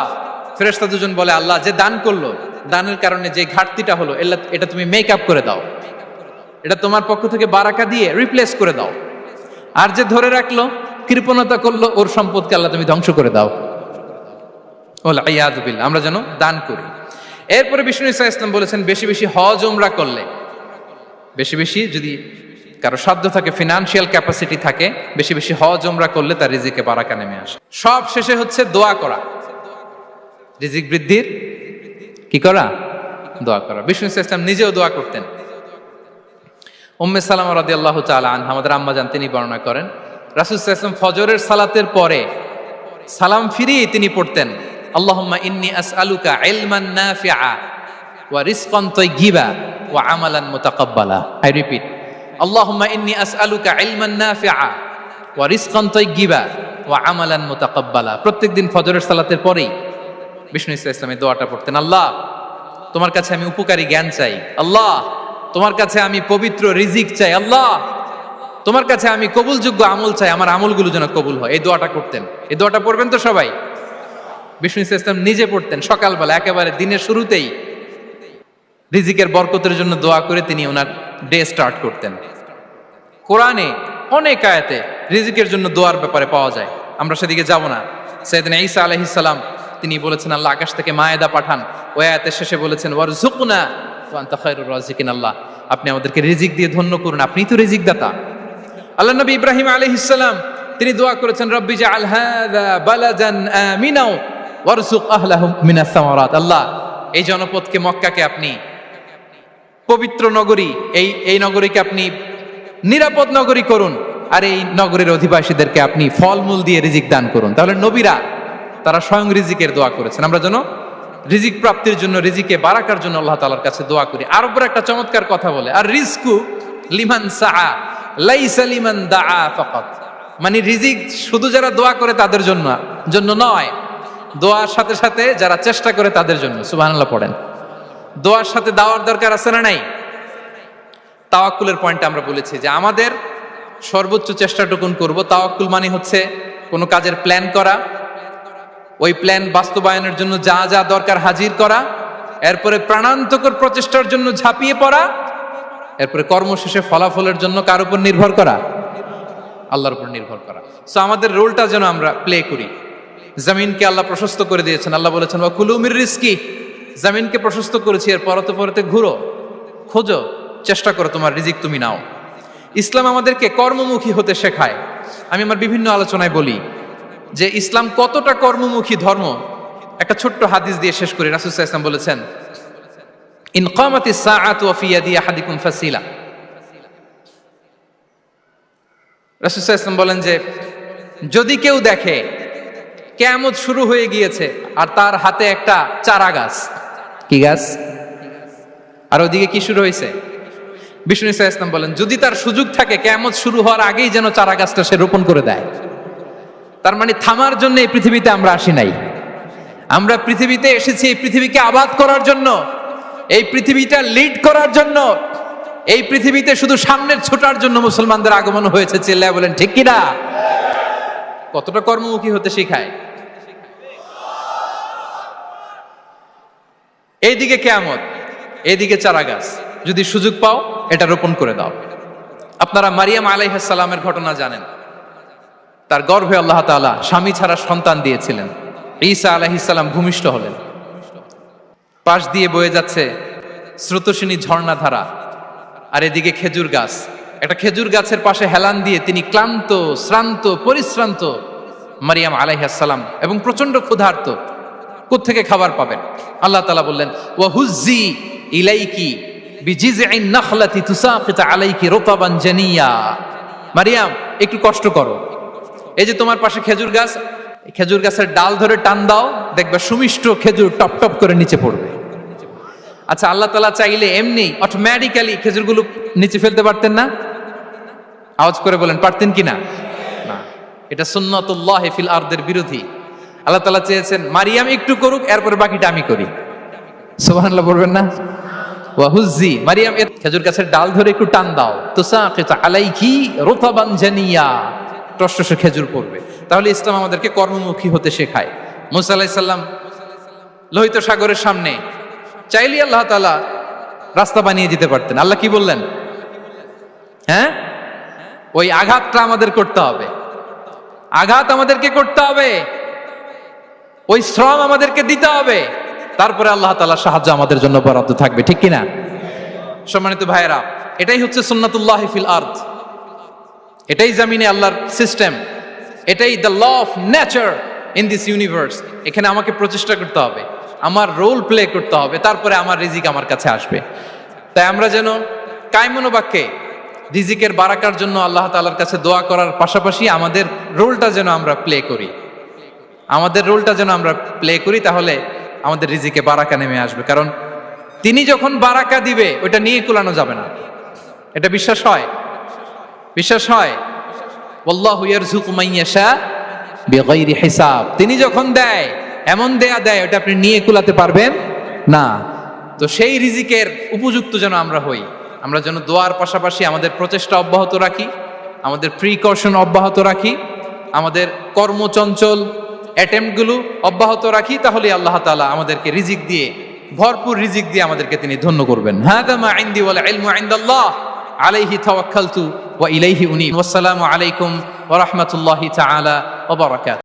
ফেরেশতা দুজন বলে আল্লাহ, যে দান করলো, দানের কারণে যে ঘাটতিটা হলো এটা তুমি মেক আপ করে দাও, এটা তোমার পক্ষ থেকে বারাকা দিয়ে রিপ্লেস করে দাও। আর যে ধরে রাখলো, কৃপণতা করলো, ওর সম্পদকে আল্লাহ তুমি ধ্বংস করে দাও। ওয়াল ইয়াযু বিল্লাহ। আমরা যেন দান করি। এরপরে বিষ্ণু ইসা ইসলাম বলেছেন বেশি বেশি হজ উমরা করলে, বেশি বেশি যদি কারো সাধ্য থাকে, ফিনান্সিয়াল ক্যাপাসিটি থাকে, বেশি বেশি হজ উমরা করলে তার রিজিকে বারাকা নেমে আসে। সব শেষে হচ্ছে দোয়া করা, রিজিক বৃদ্ধির কি করা? দোয়া করা। বিষ্ণু ইসা ইসলাম নিজেও দোয়া করতেন। উম্মে সালামা রাদিয়াল্লাহু তাআলা আনহা, আমাদের আম্মা জান, তিনি বর্ণনা করেন রাসূল সাল্লাল্লাহু আলাইহি ওয়াসাল্লাম ফজরের সালাতের পরে সালাম ফিরিয়ে তিনি পড়তেন আল্লাহুম্মা ইন্নী আসআলুকা ইলমান নাফিআ ওয়া রিজকান তাইয়্যিবা ওয়া আমালান মুতাকাব্বালা। আই রিপিট, আল্লাহুম্মা ইন্নী আসআলুকা ইলমান নাফিআ ওয়া রিজকান তাইয়্যিবা ওয়া আমালান মুতাকাব্বালা। প্রত্যেকদিন ফজরের সালাতের পরেই বিষ্ণু ইসলাম এই দোয়াটা পড়তেন। আল্লাহ, তোমার কাছে আমি উপকারী জ্ঞান চাই। আল্লাহ, তোমার কাছে আমি পবিত্র রিজিক চাই। আল্লাহ, তোমার কাছে আমি কবুলযোগ্য আমল চাই, আমার আমলগুলো যেন কবুল হয়। এই দোয়াটা করতেন। এই দোয়াটা পড়বেন তো সবাই। বিষ্ণু ইসলাম নিজে পড়তেন সকালবেলা, একেবারে দিনের শুরুতেই রিজিকের বরকতের জন্য দোয়া করে তিনি ওনার ডে স্টার্ট করতেন। কোরআনে অনেক আয়াতে রিজিকের জন্য দোয়ার ব্যাপারে পাওয়া যায়, আমরা সেদিকে যাব না। সাইয়েদনা ঈসা আলাইহিস সালাম তিনি বলেছেন আল্লাহ আকাশ থেকে মায়েদা পাঠান, ওই আয়াতের শেষে বলেছেন ওয়ারযুকনা ওয়া আনতা খায়রুর রাযিকিন, আল্লাহ আপনি আমাদেরকে রিজিক দিয়ে ধন্য করুন, আপনিই তো রিজিক দাতা। আল্লাহ নবী ইব্রাহিম আলাইহিস সালাম তিনি দোয়া করেছেন রব্বি জাআল হাযা বালাদান আমিনা ওয়ারযুক আহলাহু মিনাস সামারাত, আল্লাহ এই জনপদকে, মক্কাকে আপনি পবিত্র নগরী, এই নগরীকে আপনি নিরাপদ নগরী করুন, আর এই নগরীর অধিবাসীদেরকে আপনি ফলমূল দিয়ে রিজিক দান করুন। তাহলে নবীরা তারা স্বয়ং রিজিকের দোয়া করেছেন। আমরা যেন রিজিক প্রাপ্তির জন্য, রিজিকে বারাকার জন্য আল্লাহ তাআলার কাছে দোয়া করি। আর উপর একটা চমৎকার কথা বলে, আর রিজকু লিমান সাআ লাইসা লিমান দাআ ফাকাত, মানে রিজিক শুধু যারা দোয়া করে তাদের জন্য নয়, দোয়ার সাথে সাথে যারা চেষ্টা করে তাদের জন্য। সুবহানাল্লাহ পড়েন। দোয়ার সাথে দাওয়ার দরকার আছে না নাই? তাওয়াক্কুলের পয়েন্টটা আমরা বলেছি যে আমাদের সর্বোচ্চ চেষ্টাটুকুন করব। তাওয়াক্কুল মানে হচ্ছে কোনো কাজের প্ল্যান করা, ওই প্ল্যান বাস্তবায়নের জন্য যা যা দরকার হাজির করা, এরপরে প্রাণান্তকর প্রচেষ্টার জন্য ঝাঁপিয়ে পড়া, এরপরে কর্মশেষে ফলাফলের জন্য কার উপর নির্ভর করা? আল্লাহর উপর নির্ভর করা। সো আমাদের রোলটা যেন আমরা প্লে করি। জমিনকে আল্লাহ প্রশস্ত করে দিয়েছেন, আল্লাহ বলেছেন ওয়া কুলু মির রিজকি, জমিনকে প্রশস্ত করেছি, এর পরতে পরতে ঘুরো, খোঁজো, চেষ্টা করো তোমার রিজিক তুমি নাও। ইসলাম আমাদেরকে কর্মমুখী হতে শেখায়। আমি আমার বিভিন্ন আলোচনায় বলি যে ইসলাম কতটা কর্মমুখী ধর্ম। একটা ছোট্ট হাদিস দিয়ে শেষ করি। রাসূল সাল্লাল্লাহু আলাইহি ওয়াসাল্লাম বলেছেন ইন কামাতিস সাআতু ওয়া ফি ইয়াদি আহাদিকুম ফাসিলা। রাসূল সাল্লাল্লাহু আলাইহি ওয়াসাল্লাম বলেন যে যদি কেউ দেখে কিয়ামত শুরু হয়ে গিয়েছে আর তার হাতে একটা চারা গাছ, কি গাছ? আর ওদিকে কি শুরু হয়েছে? বিষ্ণু সাল্লাল্লাহু আলাইহি ওয়াসাল্লাম বলেন যদি তার সুযোগ থাকে কিয়ামত শুরু হওয়ার আগেই যেন চারা গাছটা সে রোপণ করে দেয়। তার মানে থামার জন্য এই পৃথিবীতে আমরা আসি নাই। আমরা পৃথিবীতে এসেছি এই পৃথিবীকে আবাদ করার জন্য, এই পৃথিবীটা লিড করার জন্য। এই পৃথিবীতে শুধু সামনের ছোটার জন্য মুসলমানদের আগমন হয়েছে। চিল্লায় বলেন ঠিক কিনা? কতটা কর্মমুখী হতে শেখায়। এইদিকে কিয়ামত, এইদিকে চারা গাছ, যদি সুযোগ পাও এটা রোপণ করে দাও। আপনারা মারিয়াম আলাইহিস সালামের ঘটনা জানেন। তার গর্ভে আল্লাহ তাআলা স্বামী ছাড়া সন্তান দিয়েছিলেন। ঈসা আলাইহিস সালাম ভূমিষ্ঠ হলেন। পাশ দিয়ে বয়ে যাচ্ছে স্রোতস্বিনী ঝর্ণাধারা, আর এদিকে খেজুর গাছ। একটা খেজুর গাছের পাশে হেলান দিয়ে তিনি ক্লান্ত, শ্রান্ত, পরিশ্রান্ত মারিয়াম আলাইহিস সালাম, এবং প্রচন্ড ক্ষুধার্ত। কোত্থেকে খাবার পাবেন? আল্লাহ তাআলা বললেন, ওয়া হুজ্জি ইলাইকি বিজিযইন নাখলাতি তুসাকিত আলাইকি রুতাবান জানিয়া। মারিয়াম, একটু কষ্ট করো, এই যে তোমার পাশে খেজুর গাছ, খেজুর গাছের ডাল ধরে টান দাও, দেখবে সুমিষ্ট খেজুর টপ টপ করে নিচে পড়বে। আচ্ছা, আল্লাহ তাআলা চাইলে এমনি অটোমেটিক্যালি খেজুরগুলো নিচে ফেলতে পারতেন না? আওয়াজ করে বলেন, পারতেন কি না? না, এটা সুন্নাতুল্লাহ ফিল আরদের বিরোধী। আল্লাহ তাআলা চেয়েছেন মারিয়াম একটু করুক, এরপরে বাকিটা আমি করি। সুবহানাল্লাহ বলবেন না? ওয়া হুজ্জি, মারিয়াম খেজুর গাছের ডাল ধরে একটু টান দাও, তুসাকিত আলাইকি রুতাবান জানিয়া, টসটসে খেজুর পড়বে। তাহলে ইসলাম আমাদেরকে কর্মমুখী হতে শেখায়। মুসা আলাইহিস সালাম লোহিত সাগরের সামনে চাইলে আল্লাহ তাআলা রাস্তা বানিয়ে দিতে পারতেন। আল্লাহ কি বললেন? হ্যাঁ, ওই আঘাতটা আমাদের করতে হবে, আঘাত আমাদেরকে করতে হবে, ওই শ্রম আমাদেরকে দিতে হবে, তারপরে আল্লাহ তাআলার সাহায্য আমাদের জন্য বরাদ্দ থাকবে। ঠিক কিনা? সম্মানিত ভাইয়েরা, এটাই হচ্ছে সুন্নাতুল্লাহ ফিল আরদ, এটাই জামিনে আল্লাহর সিস্টেম, এটাই the law of nature in this universe. এখানে আমাকে প্রচেষ্টা করতে হবে, আমার রোল প্লে করতে হবে, তারপরে আমার রিজিক আমার কাছে আসবে। তাই আমরা যেন কায়মনোবাক্যে রিজিকের বারাকার জন্য আল্লাহ তাআলার কাছে দোয়া করার পাশাপাশি আমাদের রোলটা যেন আমরা প্লে করি, আমাদের রোলটা যেন আমরা প্লে করি, তাহলে আমাদের রিজিকে বারাকা নেমে আসবে। কারণ তিনি যখন বারাকা দিবে ওইটা নিয়ে কুলানো যাবে না। এটা বিশ্বাস হয়? বিশ্বাস হয়? ওয়াল্লাহু ইয়ারযুকু মান ইয়াশা বিগাইরি হিসাব। তিনি যখন দেয়, এমন দেয় ওটা আপনি নিয়ে কুলাতে পারবেন না। তো সেই রিজিকের উপযুক্ত যেন আমরা হই, আমরা যেন দোয়ার পাশাপাশি আমাদের প্রচেষ্টা অব্যাহত রাখি, আমাদের প্রিকশন অব্যাহত রাখি, আমাদের কর্মচঞ্চল অ্যাটেম্পটগুলো অব্যাহত রাখি, তাহলে আল্লাহ তাআলা আমাদেরকে রিজিক দিয়ে, ভরপুর রিজিক দিয়ে আমাদেরকে তিনি ধন্য করবেন। হাযা মা ইনদি ওয়াল ইলমু ইনদাল্লাহ আলাইহি তাওয়াক্কালতু ওয়া ইলাইহি উনীব। ওয়াসসালামু আলাইকুম ওয়া রাহমাতুল্লাহি তাআলা ওয়া বারাকাতুহু।